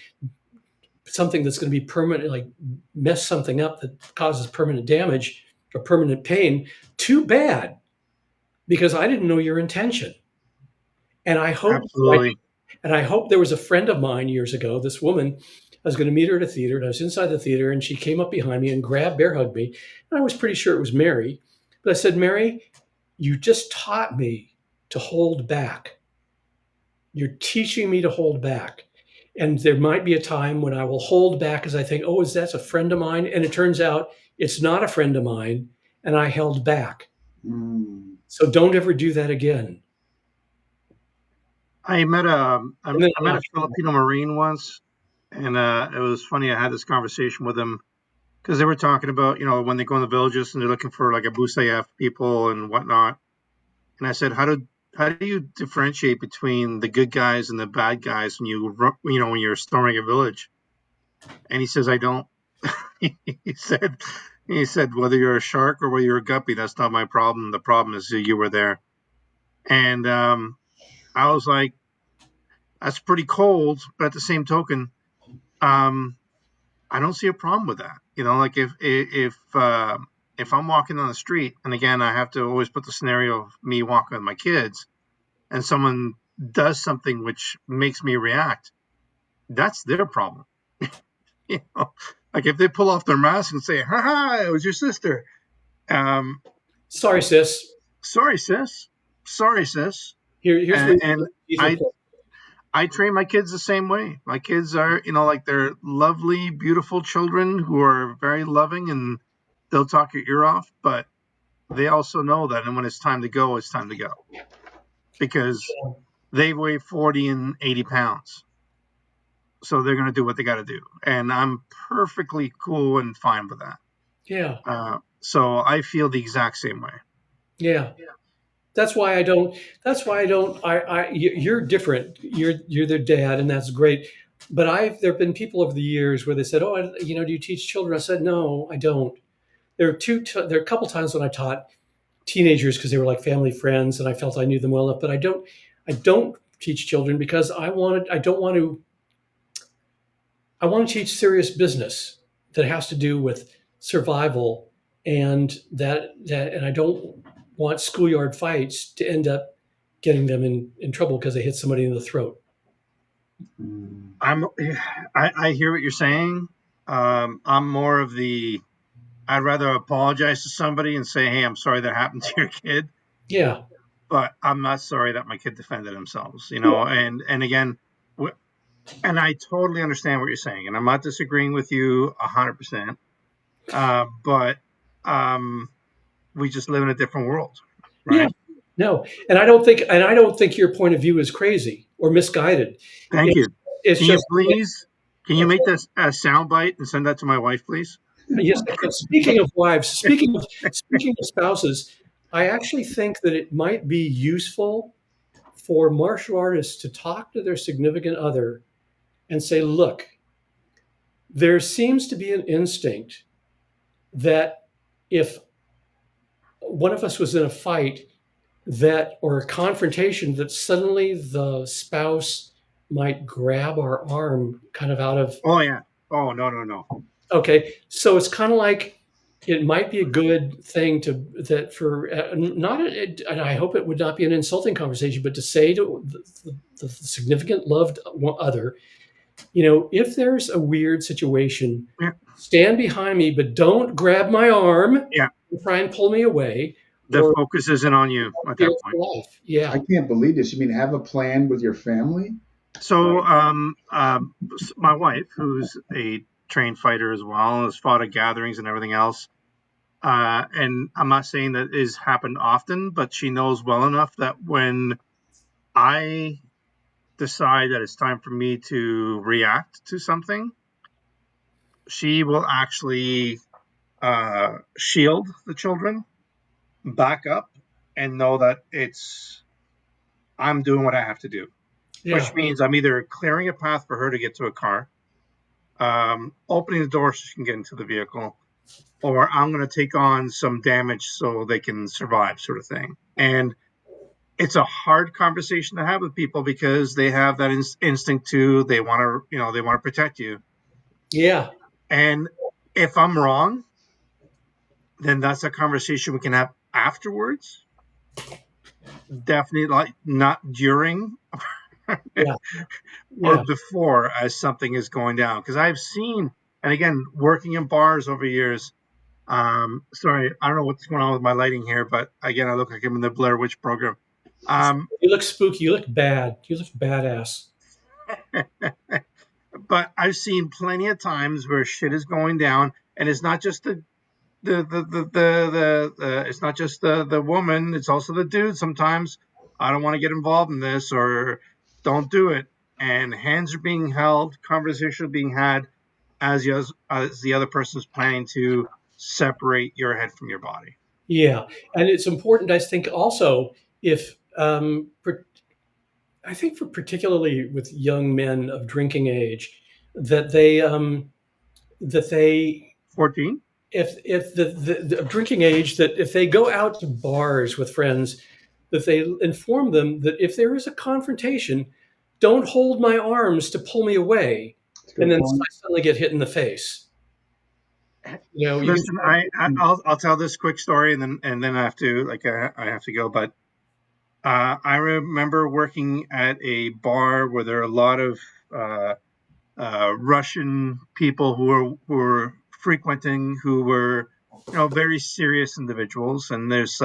something that's going to be permanent, like mess something up that causes permanent damage or permanent pain, too bad, because I didn't know your intention. And I hope, Absolutely. and I hope there was a friend of mine years ago, this woman, I was going to meet her at a theater, and I was inside the theater, and she came up behind me and bear hugged me. And I was pretty sure it was Mary. But I said, "Mary, you just taught me to hold back. You're teaching me to hold back. And there might be a time when I will hold back as I think, oh, is that a friend of mine?" And it turns out it's not a friend of mine. And I held back. Mm. So don't ever do that again. I met a And then I met a Filipino Marine once, and it was funny. I had this conversation with him because they were talking about when they go in the villages and they're looking for like a Busayaf people and whatnot. And I said, how do you differentiate between the good guys and the bad guys when you're storming a village? And he says, I don't. he said he said whether you're a shark or whether you're a guppy, that's not my problem. The problem is that you were there. And I was like, that's pretty cold, but at the same token, um, I don't see a problem with that. Like if I'm walking on the street, and again, I have to always put the scenario of me walking with my kids, and someone does something which makes me react, that's their problem. you know, like if they pull off their mask and say, "Ha ha, it was your sister." Um, sorry, sis. Sorry, sis. Sorry, sis. Here's And, where and these I report. I train my kids the same way. My kids are, like they're lovely, beautiful children who are very loving and they'll talk your ear off, but they also know that and when it's time to go, it's time to go. Because they weigh 40 and 80 pounds. So they're going to do what they got to do. And I'm perfectly cool and fine with that. Yeah, So I feel the exact same way. yeah. That's why I don't. That's why I don't. You're different. You're their dad, and that's great. But there have been people over the years where they said, "Oh, do you teach children?" I said, "No, I don't." There are a couple times when I taught teenagers because they were like family friends, and I felt I knew them well enough. But I don't. I don't teach children because I don't want to. I want to teach serious business that has to do with survival, and and I don't want schoolyard fights to end up getting them in trouble because they hit somebody in the throat. Mm. I'm I hear what you're saying. I'm more of the I'd rather apologize to somebody and say, "Hey, I'm sorry that happened to your kid," Yeah. but I'm not sorry that my kid defended themselves. Well, And again, And I totally understand what you're saying, and I'm not disagreeing with you 100%. But we just live in a different world, Yeah, right? no, and I don't think your point of view is crazy or misguided. Thank It's you. it's Can you just please, can you make this a sound bite and send that to my wife, please? yes. And speaking of wives, speaking of spouses, I actually think that it might be useful for martial artists to talk to their significant other and say, "Look, there seems to be an instinct that if one of us was in a fight that or a confrontation that suddenly the spouse might grab our arm kind of out of Oh yeah. Oh no no no. okay, so it's kind of like it might be a good thing to that for not and I hope it would not be an insulting conversation, but to say to the significant loved other, you know, if there's a weird situation, Yeah stand behind me, but don't grab my arm yeah. and try and pull me away The or focus isn't on you at fear that point. for life. I Yeah. can't believe this. You mean have a plan with your family? So Like, my wife, who's a trained fighter as well, has fought at gatherings and everything else. And I'm not saying that is happened often, but she knows well enough that when I decide that it's time for me to react to something, she will actually shield the children, back up, and know that I'm doing what I have to do, which Yeah. means I'm either clearing a path for her to get to a car, opening the door so she can get into the vehicle, or I'm going to take on some damage so they can survive, sort of thing. And it's a hard conversation to have with people because they have that instinct to they want to they want to protect you. Yeah. And if I'm wrong, then that's a conversation we can have afterwards. Definitely, like not during Yeah. or Yeah. before as something is going down. Because I've seen, and again, working in bars over years. Sorry, I don't know what's going on with my lighting here, but again, I look like I'm in the Blair Witch program. You look spooky. You look bad. You look badass. But I've seen plenty of times where shit is going down, and it's not just the it's not just the woman, it's also the dude. Sometimes I don't want to get involved in this, or don't do it, and hands are being held, conversation being had as the other person is planning to separate your head from your body. Yeah. And it's important, I think, also if I think for particularly with young men of drinking age, that they 14. if the drinking age that if they go out to bars with friends, that they inform them that if there is a confrontation, don't hold my arms to pull me away, it's a and good then point. I suddenly get hit in the face. You know, you can. Listen, I'll tell this quick story, and then I have to I have to go. But I remember working at a bar where there are a lot of uh, Russian people who were frequenting, who were very serious individuals, and there's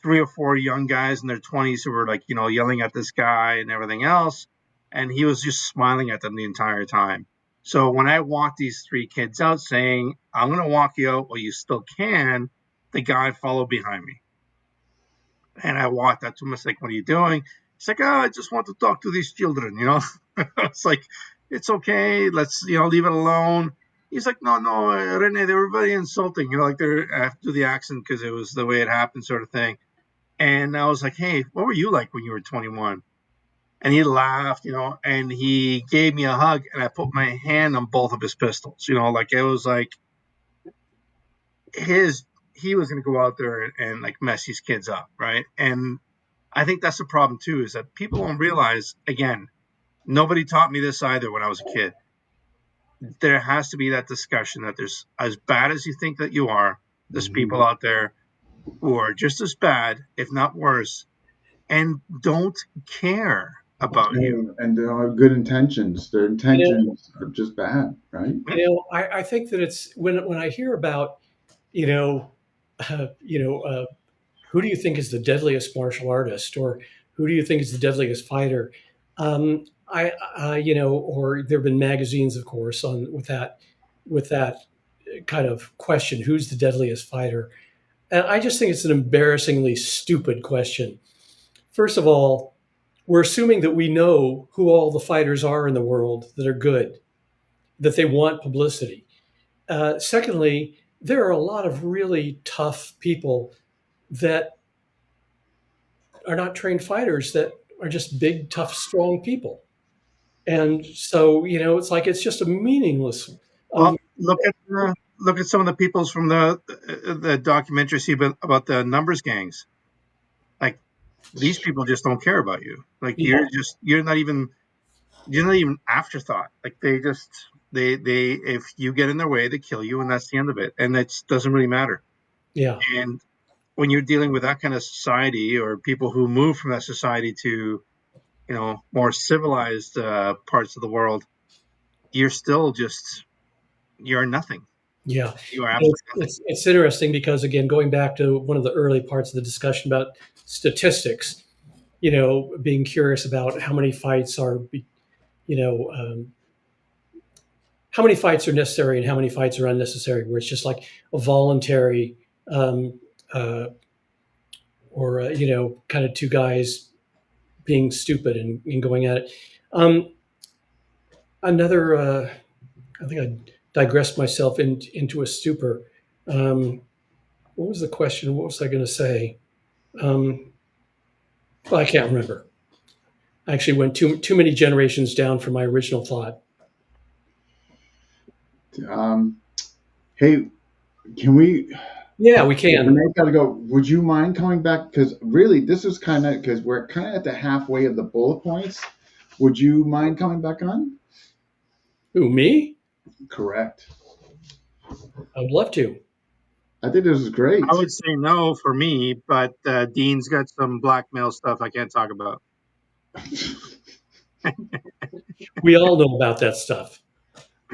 three or four young guys in their 20s who were like yelling at this guy and everything else, and he was just smiling at them the entire time. So when I walked these three kids out saying, I'm going to walk you out while you still can, the guy followed behind me. And I walked up to him. I was like, "What are you doing?" He's like, "Oh, I just want to talk to these children." It's like, "It's okay. Let's leave it alone." He's like, "No, no, Rene, they were very insulting. Like they're I have to do the accent because it was the way it happened, sort of thing." And I was like, "Hey, what were you like when you were 21?" And he laughed, and he gave me a hug, and I put my hand on both of his pistols. Like it was like his he was going to go out there and like mess these kids up, right? And I think that's the problem too, is that people don't realize, again, nobody taught me this either when I was a kid. There has to be that discussion that there's, as bad as you think that you are, there's people out there who are just as bad, if not worse, and don't care about you. And they have good intentions. Their You know, intentions are just bad, right? Yeah. I think that it's when I hear about you know, you know, who do you think is the deadliest martial artist, or who do you think is the deadliest fighter? Or there have been magazines, of course, on with that kind of question: who's the deadliest fighter? And I just think it's an embarrassingly stupid question. First of all, we're assuming that we know who all the fighters are in the world that are good, that they want publicity. Secondly, there are a lot of really tough people that are not trained fighters that are just big, tough, strong people. And so, it's like it's just a meaningless. Well, Um, look at some of the peoples from the documentary see about the numbers gangs. Like these people just don't care about you. Like yeah, you're not even afterthought. Like they if you get in their way, they kill you, and that's the end of it. And it doesn't really matter. yeah, And when you're dealing with that kind of society, or people who move from that society to more civilized parts of the world, you're still just you're nothing. yeah. You are It's, absolutely nothing. it's it's interesting because, again, going back to one of the early parts of the discussion about statistics, being curious about how many fights are, you know, um, how many fights are necessary and how many fights are unnecessary, where it's just like a voluntary, um, uh, or kind of two guys being stupid and going at it. Um, another, I think I digressed myself into a stupor. Um, what was the question? What was I going to say? Um, well, I can't remember. I actually went too many generations down from my original thought. Um, hey, can we? Yeah, we When can. I gotta go, would you mind coming back? Because really, this is kind of because we're kind of at the halfway of the bullet points. Would you mind coming back on? Who, me? Correct. I would love to. I think this is I great. would say no for me, but Dean's got some blackmail stuff I can't talk about. We all know about that stuff.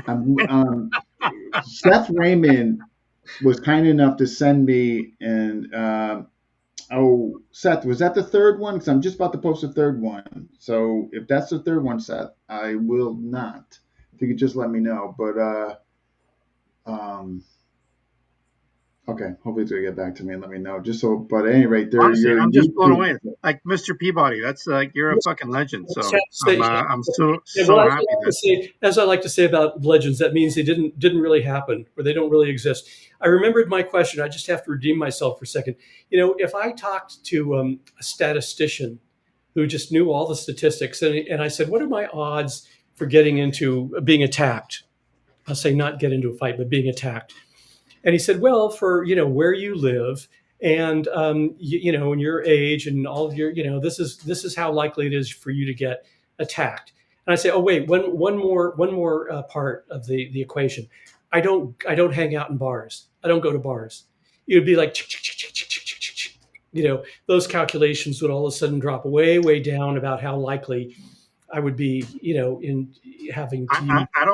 um, um, Seth Raymond was kind enough to send me and oh, Seth, was that the third one? Because I'm just about to post the third one. So if that's the third one, Seth, I will not. If you could just let me know. But okay, hopefully it's gonna get back to me and let me know. Just so, but at any rate, there Honestly, your I'm just blown YouTube. away. Like Mr. Peabody, that's like you're a fucking legend. Sad So to say- I'm so Yeah, well, so happy that as I like to say about legends, that means they didn't really happen, or they don't really exist. I remembered my question. I just have to redeem myself for a second. If I talked to a statistician who just knew all the statistics, and I said, "What are my odds for getting into being attacked?" I'll say not get into a fight, but being attacked. And he said, well, for where you live and and your age and all of your this is how likely it is for you to get attacked. And I say, oh wait, one more part of the equation. I don't hang out in bars. I don't go to bars. It would be like those calculations would all of a sudden drop way down about how likely I would be in having to use. I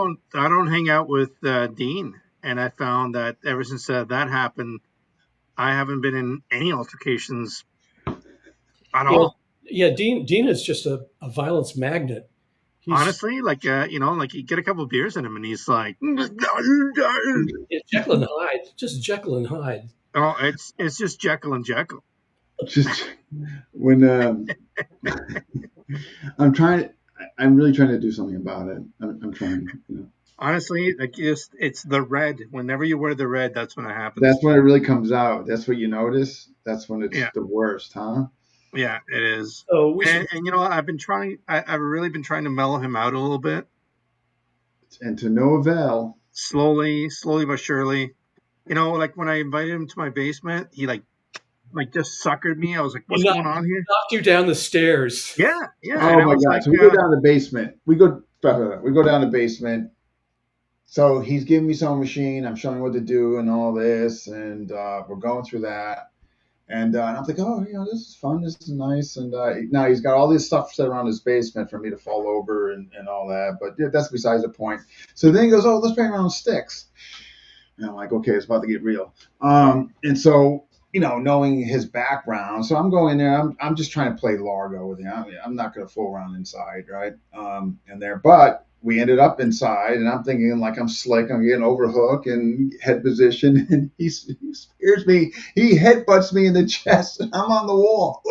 don't hang out with Dean, and I found that ever since that happened, I haven't been in any altercations at Yeah, all. yeah. Dean is just a violence magnet. He's Honestly, like like you get a couple of beers in him, and he's like, yeah, Jekyll and Hyde, just Jekyll and Hyde. oh, it's just Jekyll and Jekyll. Just when I'm trying, I'm really trying to do something about it. I'm trying. Honestly, like it's the red. Whenever you wear the red, that's when it happens. That's when it really comes out. That's what you notice. That's when it's Yeah, the worst, huh? yeah, it is. So we should. And I've really been trying to mellow him out a little bit, And to no avail. slowly but surely. Like when I invited him to my basement, he like just suckered me. I was like, He "What's going on here?" knocked you down the stairs. Yeah, yeah. And Oh I my was God! like, So we go down the basement. We go down the basement. So he's giving me some machine. I'm showing him what to do and all this, and we're going through that. And I'm like, oh, this is fun. This is nice. And now he's got all this stuff set around his basement for me to fall over and all that. But yeah, that's besides the point. So then he goes, oh, let's play around with sticks. And I'm like, okay, it's about to get real. And so knowing his background. So I'm going there. I'm just trying to play Largo with him. I'm not going to fool around inside, right? In there, but we ended up inside, and I'm thinking like I'm slick. I'm getting overhook and head position, and he spears me. He headbutts me in the chest, and I'm on the wall.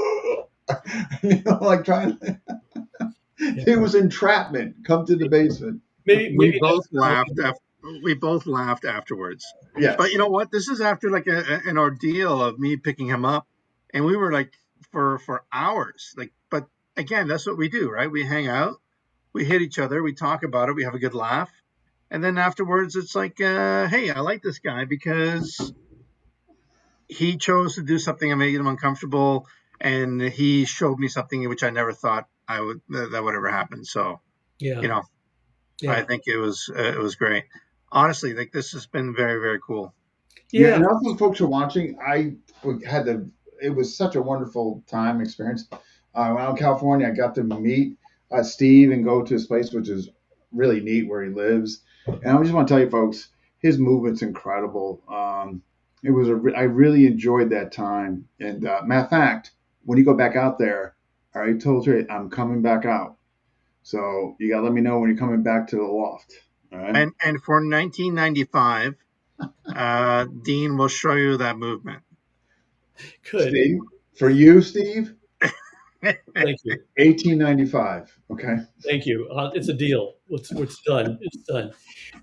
Like trying. It was entrapment. Come to the basement. We maybe both that's laughed. We both laughed afterwards. But Yes. you know what? This is after like an ordeal of me picking him up, and we were like for hours. Like, but again, that's what we do, right? We hang out, we hit each other, we talk about it, we have a good laugh, and then afterwards, it's like, hey, I like this guy because he chose to do something that made him uncomfortable, and he showed me something which I never thought I would that would ever happen. So, yeah, you know, I yeah, think it was great. Honestly, like this has been very very cool. Yeah, yeah. and also, folks are watching. I had the. It was such a wonderful time experience. When I was in California, I got to meet Steve and go to his place, which is really neat where he lives. And I just want to tell you, folks, his movement's incredible. It was I really enjoyed that time. And matter of fact, when you go back out there, I already told you I'm coming back out. So you gotta let me know when you're coming back to the loft. All right, And for 1995, Dean will show you that movement. Good. Steve. For you, Steve. Thank you. 1895. Okay. Thank you. It's a deal. It's done. It's done.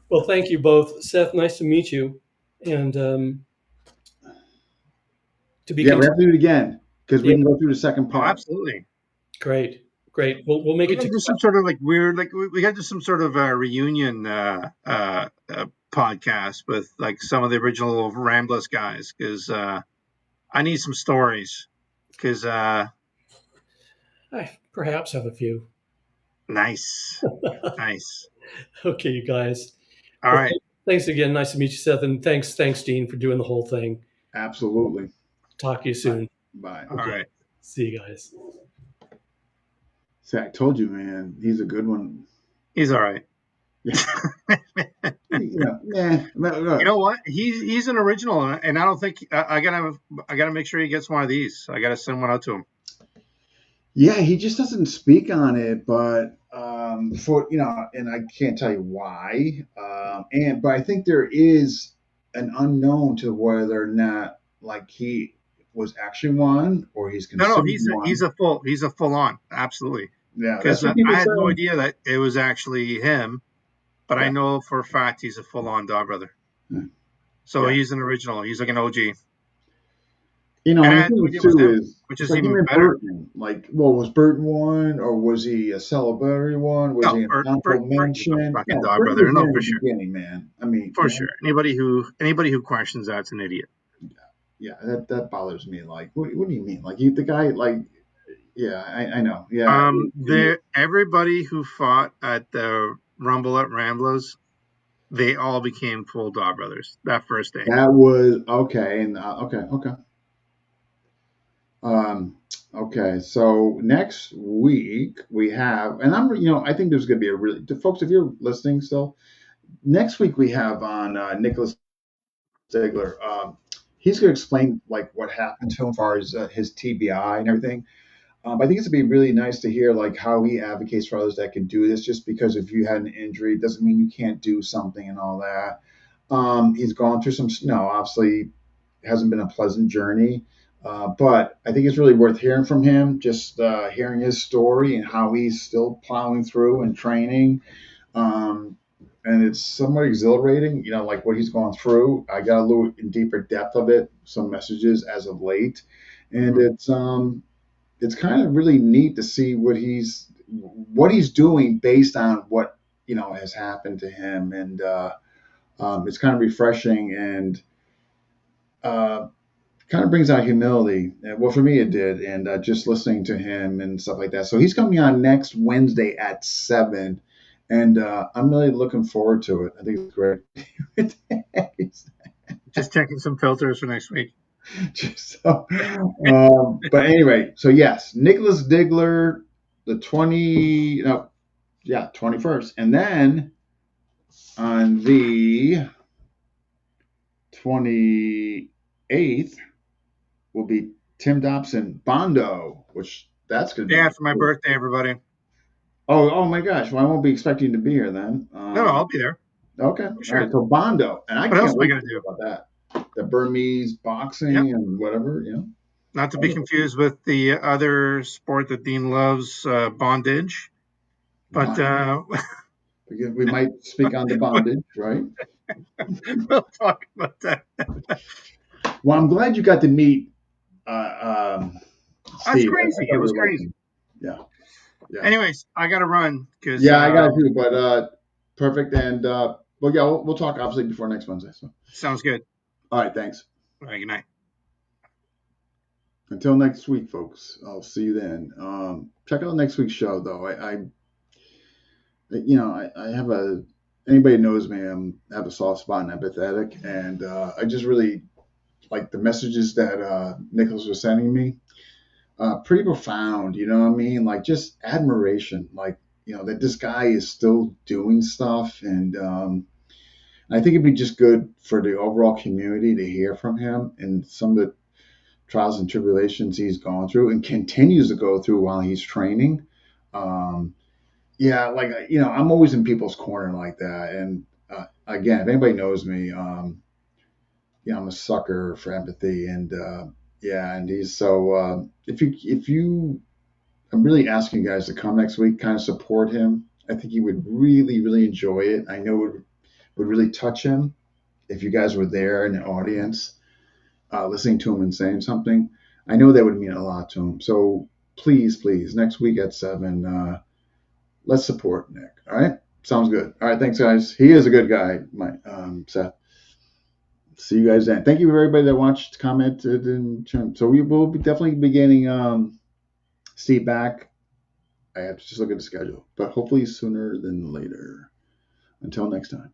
Well, thank you both, Seth. Nice to meet you, and to be Yeah, we continued. have to do it again because we Yeah, can go through the second Oh, part. absolutely. great, great. We'll make We it got to. to do some sort of like weird, like we got to do some sort of reunion podcast with like some of the original Ramblers guys because I need some stories. Because I perhaps have a few. nice, nice. Okay, you guys. All Well, right, thanks again. Nice to meet you, Seth, and thanks, Dean, for doing the whole thing. Absolutely. Talk to you Bye. soon. Bye. all Okay. right. See you guys. See, I told you, man. He's a good one. He's all right. You know what? He's an original, and I don't think I gotta make sure he gets one of these. I gotta send one out to him. Yeah, he just doesn't speak on it, but for and I can't tell you why. But I think there is an unknown to whether or not like he was actually one or he's No, considered one. he's a full on absolutely Yeah, that's because what I people had no say. idea that it was actually him, but I Yeah, know for a fact he's a full on dog brother. So yeah. he's an original. He's like an OG, and And I the had no thing idea is it was too him, is which it's is like him even and better. Burton. Like, well, was Burton one or was he a celebrity one? Was he No, an honorable Burton's a mention? fucking No, dog Burton brother. was there No, in for the sure, beginning, man. I mean, for sure. Anybody who questions that's an idiot. yeah, that bothers me. Like, what do you mean? Like, you the guy, like, yeah, I know, yeah, There, everybody who fought at the Rumble at Ramblers, they all became full dog brothers that first day. that was okay, and okay. Um, okay, so next week we have, and I think there's going to be a really, folks, if you're listening still, next week we have on Nicholas Ziegler. He's going to explain like what happened to him as far as his TBI and everything. I think it's going to be really nice to hear like how he advocates for others that can do this. Just because if you had an injury doesn't mean you can't do something and all that. He's gone through some, obviously hasn't been a pleasant journey, but I think it's really worth hearing from him. Just hearing his story and how he's still plowing through and training. Um, and it's somewhat exhilarating, like what he's gone through. I got a little in deeper depth of it, some messages as of late, and Mhm. it's kind of really neat to see what he's doing based on what has happened to him, and it's kind of refreshing and uh, kind of brings out humility. Well, for me, it did, and just listening to him and stuff like that. So he's coming on next Wednesday at 7, and I'm really looking forward to it. I think it's great. Just checking some filters for next week. So, but anyway, so yes, Nicholas Diggler, the 20, no, yeah, 21st, and then on the 28th, will be Tim Dobson Bondo, which that's going to Day be after my cool. birthday, everybody. Oh my gosh. Well, I won't be expecting you to be here then. No, I'll be there Okay. All for right. sure. So Bondo, and I What else can't am I wait going to to hear do? about that. The Burmese Yep. boxing and whatever, Not to be Wonderful. confused with the other sport that Dean loves, bondage. But We might speak on the bondage, right? we'll talk about that. Well, I'm glad you got to meet That's Steve. I crazy. thought It you was would like crazy. him. Yeah. Yeah. Anyways, I got to run because Yeah, I got to, but perfect. And well, yeah, we'll talk obviously before next Wednesday. So, sounds good. all right, thanks. All right, good night. Until next week, folks. I'll see you then. Check out next week's show, though. I have a anybody who knows me. I have a soft spot and empathetic, and I just really like the messages that Nicholas was sending me. Pretty profound, you know what I mean? Like just admiration, like that this guy is still doing stuff, and I think it'd be just good for the overall community to hear from him and some of the trials and tribulations he's gone through and continues to go through while he's training. Um, yeah, like I'm always in people's corner like that. And again, if anybody knows me, I'm a sucker for empathy, and yeah, and he's so. If you, I'm really asking you guys to come next week, kind of support him. I think he would really, really enjoy it. I know it would really touch him if you guys were there in the audience, listening to him and saying something. I know that would mean a lot to him. So please, please, next week at 7, let's support Nick. All right. Sounds good. All right. Thanks, guys. He is a good guy, my Seth. See you guys then. Thank you for everybody that watched, commented, and so we will be definitely be getting Steve back. I have to just look at the schedule, but hopefully sooner than later. Until next time.